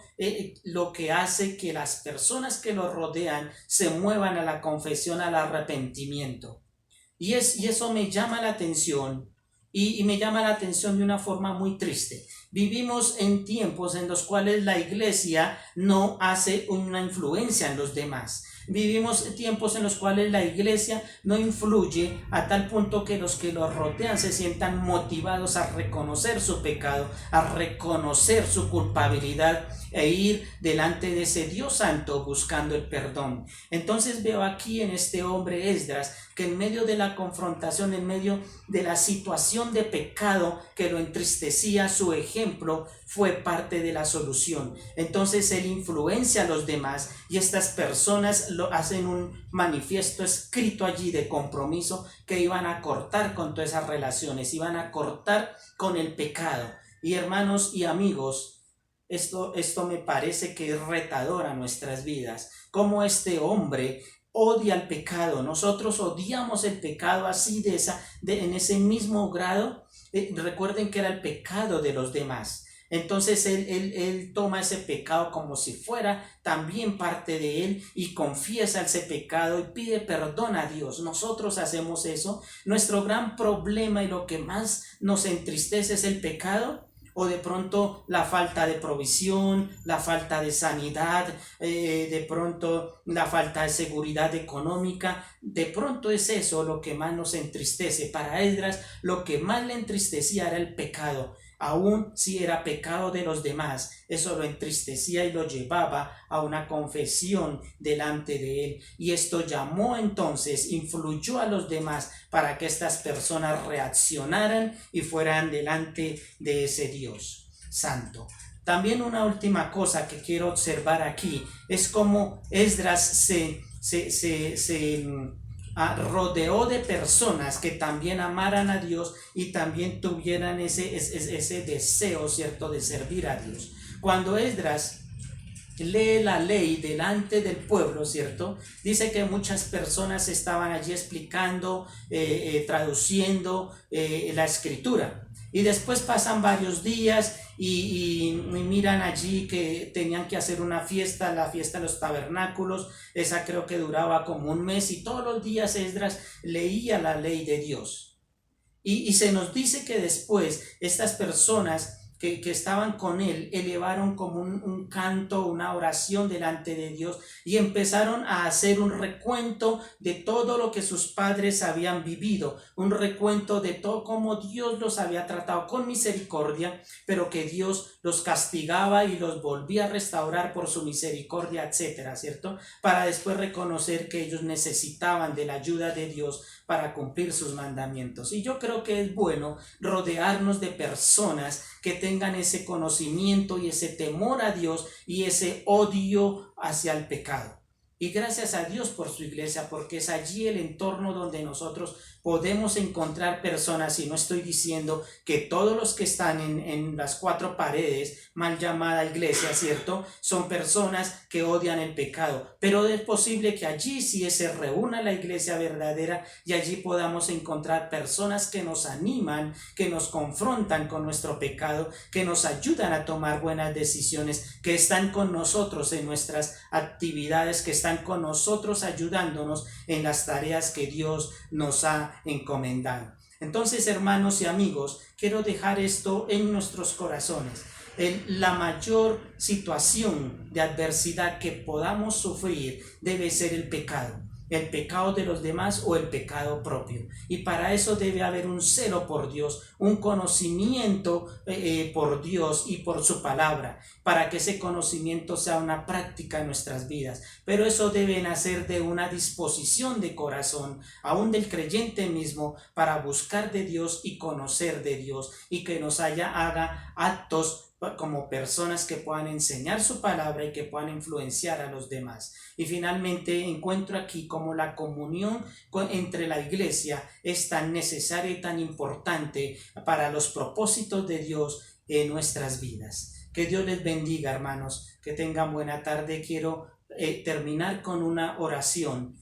Lo que hace que las personas que lo rodean se muevan a la confesión, al arrepentimiento. Y eso me llama la atención. Y me llama la atención de una forma muy triste. Vivimos en tiempos en los cuales la iglesia no hace una influencia en los demás. Vivimos tiempos en los cuales la iglesia no influye a tal punto que los que los rodean se sientan motivados a reconocer su pecado, a reconocer su culpabilidad e ir delante de ese Dios santo buscando el perdón. Entonces veo aquí en este hombre Esdras que en medio de la confrontación, en medio de la situación de pecado que lo entristecía, su ejemplo fue parte de la solución. Entonces él influencia a los demás y estas personas lo hacen un manifiesto escrito allí de compromiso que iban a cortar con todas esas relaciones, iban a cortar con el pecado. Y hermanos y amigos, esto me parece que es retador a nuestras vidas. Como este hombre odia el pecado. Nosotros odiamos el pecado así en ese mismo grado. Recuerden que era el pecado de los demás. Entonces él toma ese pecado como si fuera también parte de él y confiesa ese pecado y pide perdón a Dios. Nosotros hacemos eso. Nuestro gran problema y lo que más nos entristece es el pecado, o de pronto la falta de provisión, la falta de sanidad, de pronto la falta de seguridad económica. De pronto es eso lo que más nos entristece. Para Esdras lo que más le entristecía era el pecado. Aún si era pecado de los demás, eso lo entristecía y lo llevaba a una confesión delante de él. Y esto llamó entonces, influyó a los demás para que estas personas reaccionaran y fueran delante de ese Dios santo. También una última cosa que quiero observar aquí es cómo Esdras se rodeó de personas que también amaran a Dios y también tuvieran ese deseo, ¿cierto?, de servir a Dios. Cuando Esdras lee la ley delante del pueblo, ¿cierto?, dice que muchas personas estaban allí explicando, traduciendo la escritura. Y después pasan varios días y miran allí que tenían que hacer una fiesta, la fiesta de los tabernáculos. Esa creo que duraba como un mes, y todos los días Esdras leía la ley de Dios. Y se nos dice que después estas personas que estaban con él elevaron como un canto, una oración delante de Dios, y empezaron a hacer un recuento de todo lo que sus padres habían vivido, un recuento de todo cómo Dios los había tratado con misericordia, pero que Dios los castigaba y los volvía a restaurar por su misericordia, etcétera, ¿cierto? Para después reconocer que ellos necesitaban de la ayuda de Dios para cumplir sus mandamientos. Y yo creo que es bueno rodearnos de personas que tengan ese conocimiento y ese temor a Dios y ese odio hacia el pecado. Y gracias a Dios por su iglesia, porque es allí el entorno donde nosotros podemos encontrar personas, y no estoy diciendo que todos los que están en las cuatro paredes, mal llamada iglesia, ¿cierto?, son personas que odian el pecado, pero es posible que allí sí se reúna la iglesia verdadera y allí podamos encontrar personas que nos animan, que nos confrontan con nuestro pecado, que nos ayudan a tomar buenas decisiones, que están con nosotros en nuestras actividades, que están con nosotros ayudándonos en las tareas que Dios nos ha encomendado. Entonces, hermanos y amigos, quiero dejar esto en nuestros corazones. La mayor situación de adversidad que podamos sufrir debe ser el pecado de los demás o el pecado propio, y para eso debe haber un celo por Dios, un conocimiento por Dios y por su palabra, para que ese conocimiento sea una práctica en nuestras vidas. Pero eso debe nacer de una disposición de corazón, aún del creyente mismo, para buscar de Dios y conocer de Dios, y que nos haga actos como personas que puedan enseñar su palabra y que puedan influenciar a los demás. Y finalmente encuentro aquí como la comunión entre la iglesia es tan necesaria y tan importante para los propósitos de Dios en nuestras vidas. Que Dios les bendiga, hermanos, que tengan buena tarde. Quiero terminar con una oración,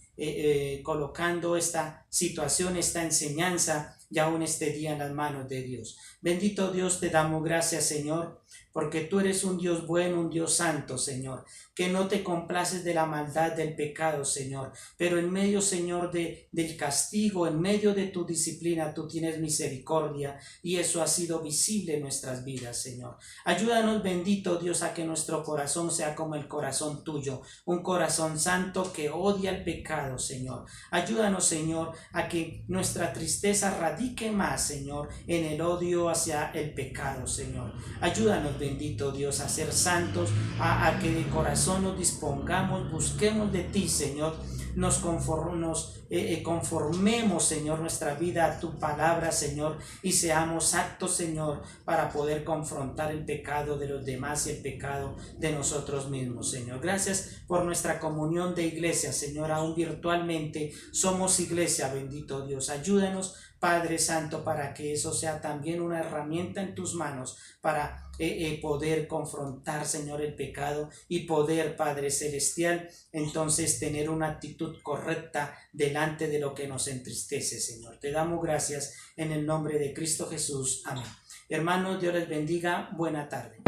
colocando esta situación, esta enseñanza y aún este día en las manos de Dios. Bendito Dios, te damos gracias, Señor, porque tú eres un Dios bueno, un Dios santo, Señor, que no te complaces de la maldad del pecado, Señor, pero en medio, Señor, del castigo, en medio de tu disciplina, tú tienes misericordia, y eso ha sido visible en nuestras vidas, Señor. Ayúdanos, bendito Dios, a que nuestro corazón sea como el corazón tuyo, un corazón santo que odia el pecado, Señor. Ayúdanos, Señor, a que nuestra tristeza radique más, Señor, en el odio hacia el pecado, Señor. Ayúdanos, bendito Dios, a ser santos, a que de corazón nos dispongamos, busquemos de ti, Señor, nos conformemos, Señor, nuestra vida a tu palabra, Señor, y seamos aptos, Señor, para poder confrontar el pecado de los demás y el pecado de nosotros mismos, Señor. Gracias por nuestra comunión de iglesia, Señor, aún virtualmente somos iglesia, bendito Dios. Ayúdanos, Padre Santo, para que eso sea también una herramienta en tus manos para poder confrontar, Señor, el pecado y poder, Padre Celestial, entonces tener una actitud correcta delante de lo que nos entristece, Señor. Te damos gracias en el nombre de Cristo Jesús. Amén. Hermanos, Dios les bendiga. Buena tarde.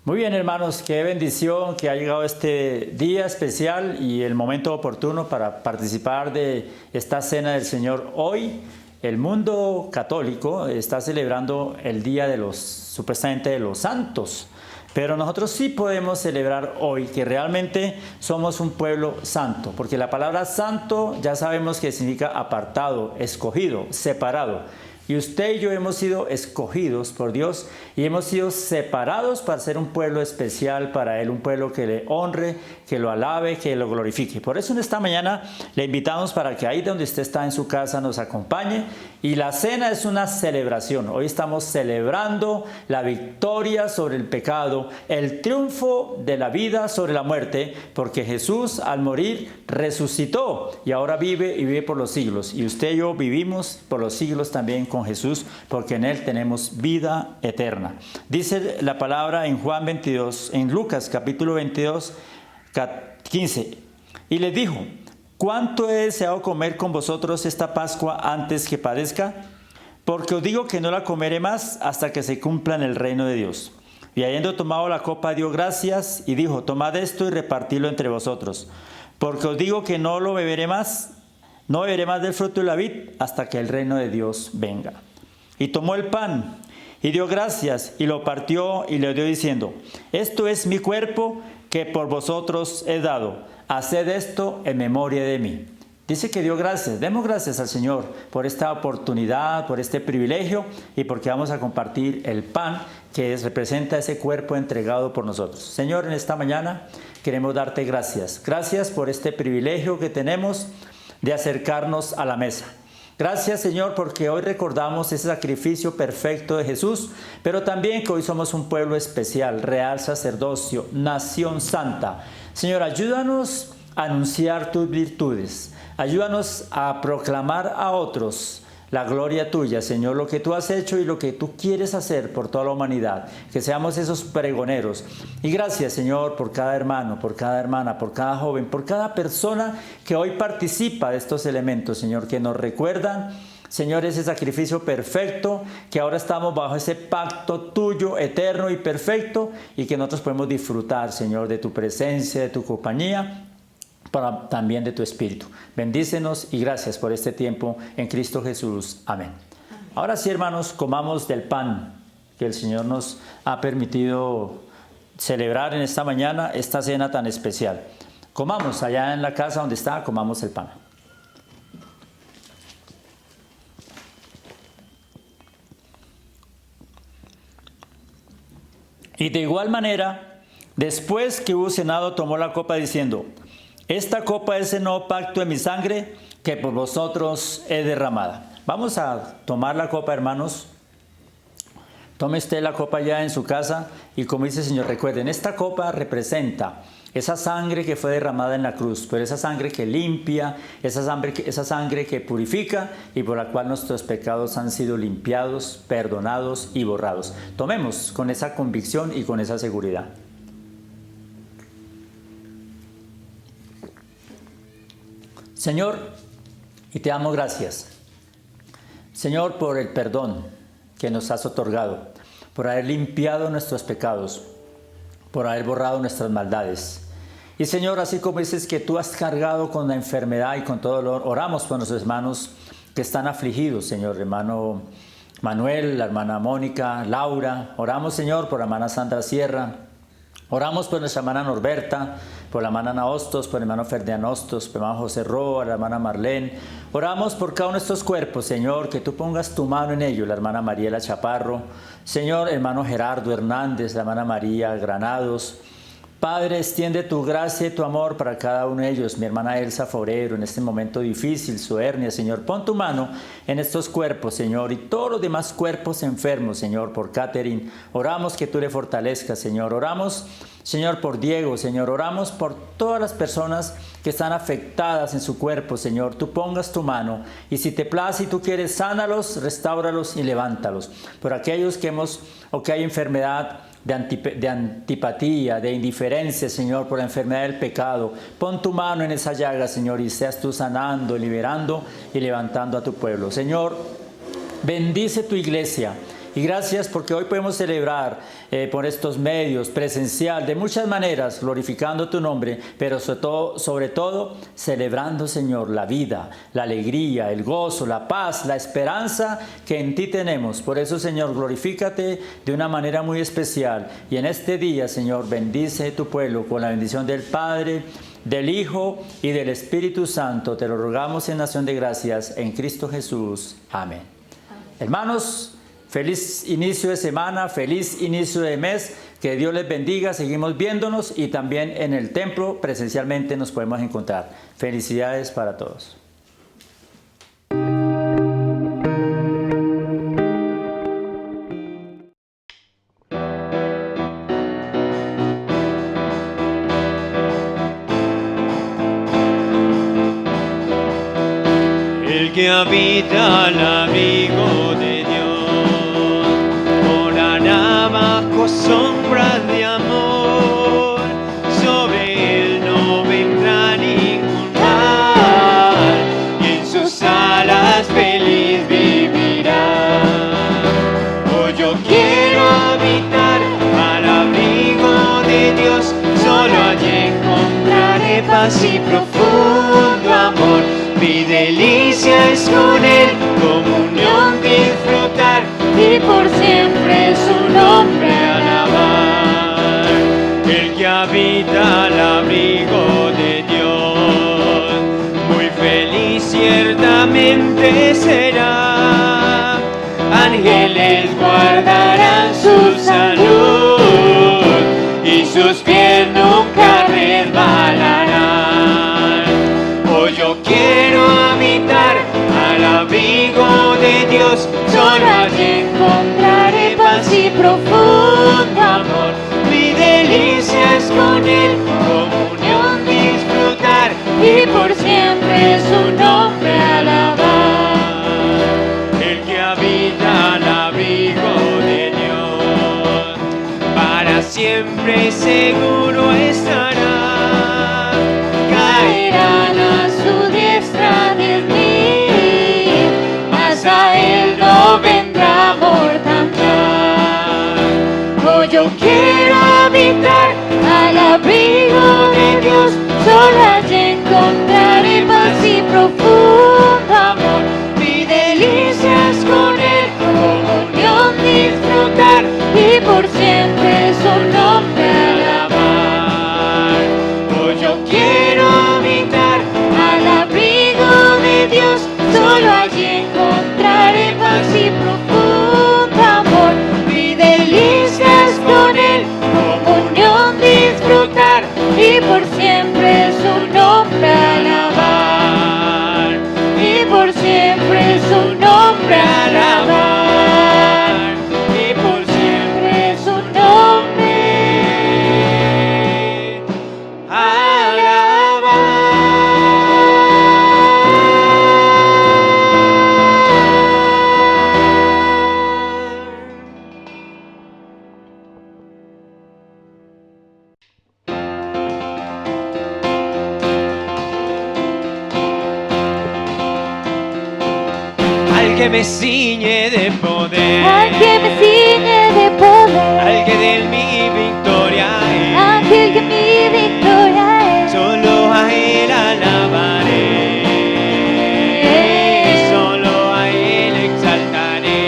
Muy bien, hermanos, qué bendición que ha llegado este día especial y el momento oportuno para participar de esta cena del Señor. Hoy el mundo católico está celebrando el día supuestamente de los santos, pero nosotros sí podemos celebrar hoy que realmente somos un pueblo santo, porque la palabra santo ya sabemos que significa apartado, escogido, separado. Y usted y yo hemos sido escogidos por Dios y hemos sido separados para ser un pueblo especial para Él, un pueblo que le honre, que lo alabe, que lo glorifique. Por eso en esta mañana le invitamos para que ahí donde usted está en su casa nos acompañe, y la cena es una celebración. Hoy estamos celebrando la victoria sobre el pecado, el triunfo de la vida sobre la muerte, porque Jesús al morir resucitó y ahora vive y vive por los siglos. Y usted y yo vivimos por los siglos también con Jesús, porque en Él tenemos vida eterna. Dice la palabra en Juan 22, en Lucas capítulo 22, 15, y les dijo: ¿cuánto he deseado comer con vosotros esta Pascua antes que padezca? Porque os digo que no la comeré más hasta que se cumpla en el reino de Dios. Y habiendo tomado la copa, dio gracias y dijo, tomad esto y repartidlo entre vosotros. Porque os digo que no beberé más del fruto de la vid hasta que el reino de Dios venga. Y tomó el pan y dio gracias y lo partió y le dio diciendo, esto es mi cuerpo que por vosotros he dado. Haced esto en memoria de mí. Dice que dio gracias. Demos gracias al Señor por esta oportunidad, por este privilegio y porque vamos a compartir el pan que representa ese cuerpo entregado por nosotros. Señor, en esta mañana queremos darte gracias. Gracias por este privilegio que tenemos de acercarnos a la mesa. Gracias, Señor, porque hoy recordamos ese sacrificio perfecto de Jesús, pero también que hoy somos un pueblo especial, real sacerdocio, nación santa. Señor, ayúdanos a anunciar tus virtudes. Ayúdanos a proclamar a otros la gloria tuya, Señor, lo que tú has hecho y lo que tú quieres hacer por toda la humanidad. Que seamos esos pregoneros. Y gracias, Señor, por cada hermano, por cada hermana, por cada joven, por cada persona que hoy participa de estos elementos, Señor, que nos recuerdan, Señor, ese sacrificio perfecto, que ahora estamos bajo ese pacto tuyo, eterno y perfecto, y que nosotros podemos disfrutar, Señor, de tu presencia, de tu compañía, también de tu Espíritu. Bendícenos y gracias por este tiempo en Cristo Jesús. Amén. Ahora sí, hermanos, comamos del pan que el Señor nos ha permitido celebrar en esta mañana, esta cena tan especial. Comamos allá en la casa donde está, comamos el pan. Y de igual manera, después que hubo cenado, tomó la copa diciendo, esta copa es el nuevo pacto de mi sangre que por vosotros es derramada. Vamos a tomar la copa, hermanos. Tome usted la copa ya en su casa y como dice el Señor, recuerden, esta copa representa esa sangre que fue derramada en la cruz, pero esa sangre que limpia, esa sangre que purifica y por la cual nuestros pecados han sido limpiados, perdonados y borrados. Tomemos con esa convicción y con esa seguridad. Señor, y te damos gracias, Señor, por el perdón que nos has otorgado, por haber limpiado nuestros pecados, por haber borrado nuestras maldades. Y Señor, así como dices que tú has cargado con la enfermedad y con todo dolor, oramos por nuestros hermanos que están afligidos, Señor, hermano Manuel, la hermana Mónica, Laura. Oramos, Señor, por la hermana Sandra Sierra. Oramos por nuestra hermana Norberta, por la hermana Ana Hostos, por el hermano Ferdinand Hostos, por el hermano José Roa, la hermana Marlene. Oramos por cada uno de estos cuerpos, Señor, que tú pongas tu mano en ellos, la hermana Mariela Chaparro, Señor, hermano Gerardo Hernández, la hermana María Granados. Padre, extiende tu gracia y tu amor para cada uno de ellos. Mi hermana Elsa Forero, en este momento difícil, su hernia, Señor, pon tu mano en estos cuerpos, Señor, y todos los demás cuerpos enfermos, Señor, por Catherine. Oramos que tú le fortalezcas, Señor. Oramos, Señor, por Diego, Señor. Oramos por todas las personas que están afectadas en su cuerpo, Señor. Tú pongas tu mano y si te place y tú quieres, sánalos, restáuralos y levántalos. Por aquellos que hay enfermedad de antipatía, de indiferencia, Señor, por la enfermedad del pecado. Pon tu mano en esa llaga, Señor, y seas tú sanando, liberando y levantando a tu pueblo. Señor, bendice tu iglesia. Y gracias porque hoy podemos celebrar por estos medios, presencial, de muchas maneras, glorificando tu nombre, pero sobre todo celebrando, Señor, la vida, la alegría, el gozo, la paz, la esperanza que en ti tenemos. Por eso, Señor, glorifícate de una manera muy especial. Y en este día, Señor, bendice tu pueblo con la bendición del Padre, del Hijo y del Espíritu Santo. Te lo rogamos en acción de gracias en Cristo Jesús. Amén. Hermanos, feliz inicio de semana, feliz inicio de mes, que Dios les bendiga, seguimos viéndonos y también en el templo presencialmente nos podemos encontrar. Felicidades para todos. El que habita al abrigo de Dios morará bajo sombras de amor, sobre él no vendrá ningún mal. y por siempre su nombre alabar. El que habita al abrigo de Dios, muy feliz ciertamente será. Ángeles guardarán su salud y sus pies nunca resbalarán. Hoy yo quiero habitar al abrigo de Dios, solo allí encontraré paz y profundo amor. Mi delicia es con Él, comunión disfrutar y por siempre su nombre alabar. El que habita al abrigo de Dios, para siempre seguro estará. Caerán a su diestra 10,000, mas a Él no vendrá mortandad. Hoy yo quiero habitar al abrigo de Dios, solo allí encontraré paz y profundo amor. Mi delicia es con Él, comunión disfrutar y por siempre su nombre alabar. Hoy yo quiero habitar al abrigo de Dios, solo allí encontraré paz y profundo amor. Mi delicia es con Él, comunión disfrutar y por siempre su nombre alabar. Y por siempre su nombre alabar. Y por siempre su nombre al que me ciñe de poder, al que me ciñe de poder, al que de mi victoria es, aquel que mi victoria es. solo a Él alabaré, solo a Él exaltaré.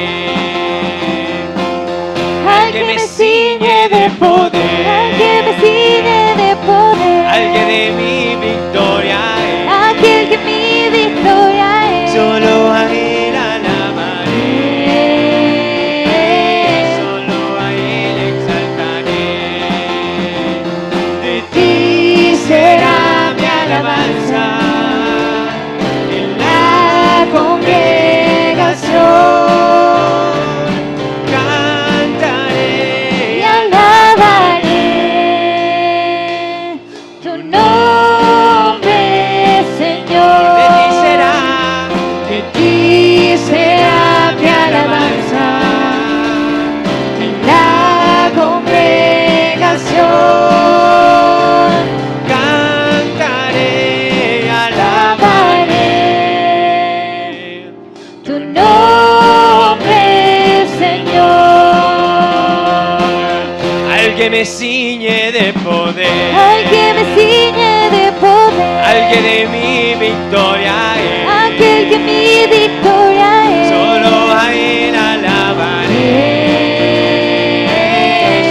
Al que me ciñe de poder, al que me ciñe de poder, al que de mi victoria es, aquel que mi victoria es. solo a Él alabaré, solo a Él exaltaré. De ti será mi alabanza en la congregación. Cantaré Y alabaré tu nombre, Señor. de ti será mi alabanza en la congregación. Cantaré y alabaré Tu nombre, Señor. al que me ciñe de poder, Al que me ciñe de poder, al que de mi victoria es, aquel que mi victoria es. solo a Él alabaré,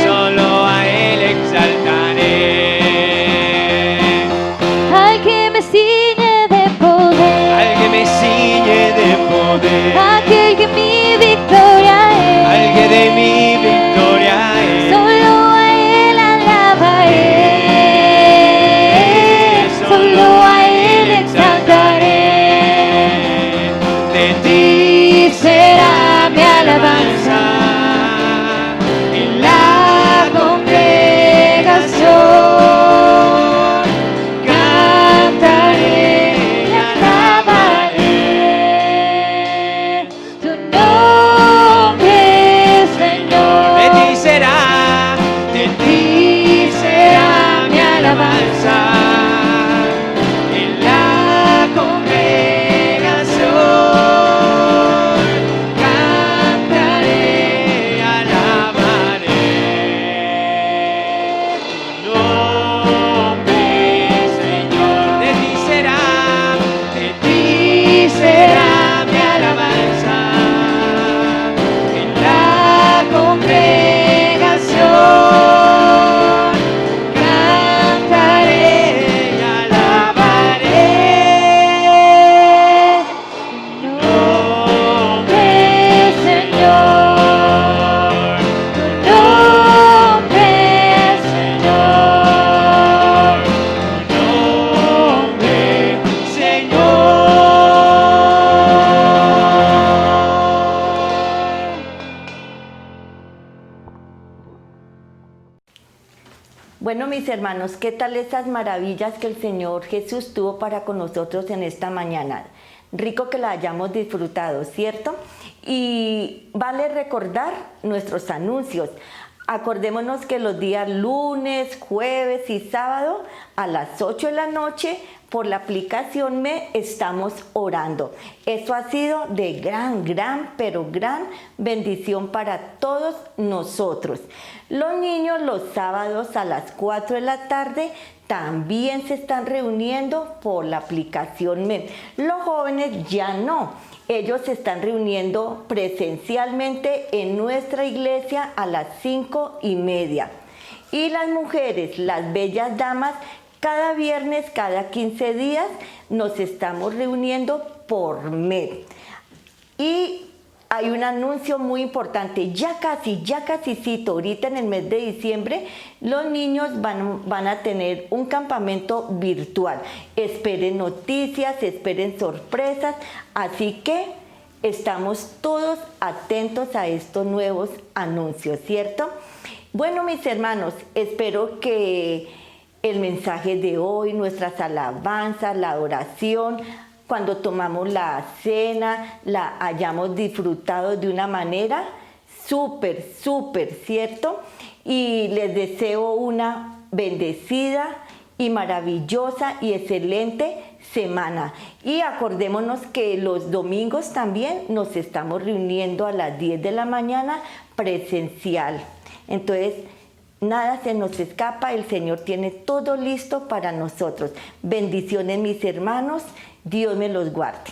solo a Él exaltaré. Al que me ciñe de poder, Al que me ciñe de poder, aquel que mi victoria es. al que de mi victoria es, Solo a Él alabaré, solo a Él exaltaré. de ti será mi alabanza en la congregación. Cantaré y alabaré Tu nombre, Señor. de ti será mi alabanza en la congregación. Cantaré Bueno, mis hermanos, ¿qué tal esas maravillas que el Señor Jesús tuvo para con nosotros en esta mañana? Rico que la hayamos disfrutado, ¿cierto? Y vale recordar nuestros anuncios. Acordémonos que los días lunes, jueves y sábado a las 8 de la noche por la aplicación Me estamos orando. Eso ha sido de gran bendición para todos nosotros. Los niños los sábados a las 4 de la tarde también se están reuniendo por la aplicación Me. Los jóvenes ya no. Ellos se están reuniendo presencialmente en nuestra iglesia a las 5:30. Y las mujeres, las bellas damas, cada viernes, cada 15 días, nos estamos reuniendo por MED. Y hay un anuncio muy importante, ya casi, ahorita en el mes de diciembre, los niños van a tener un campamento virtual. Esperen noticias, esperen sorpresas, así que estamos todos atentos a estos nuevos anuncios, ¿cierto? Bueno, mis hermanos, espero que el mensaje de hoy, nuestras alabanzas, la oración, cuando tomamos la cena, la hayamos disfrutado de una manera súper, ¿cierto? Y les deseo una bendecida y maravillosa y excelente semana. Y acordémonos que los domingos también nos estamos reuniendo a las 10 de la mañana presencial. Entonces, nada se nos escapa, el Señor tiene todo listo para nosotros. Bendiciones, mis hermanos, Dios me los guarde.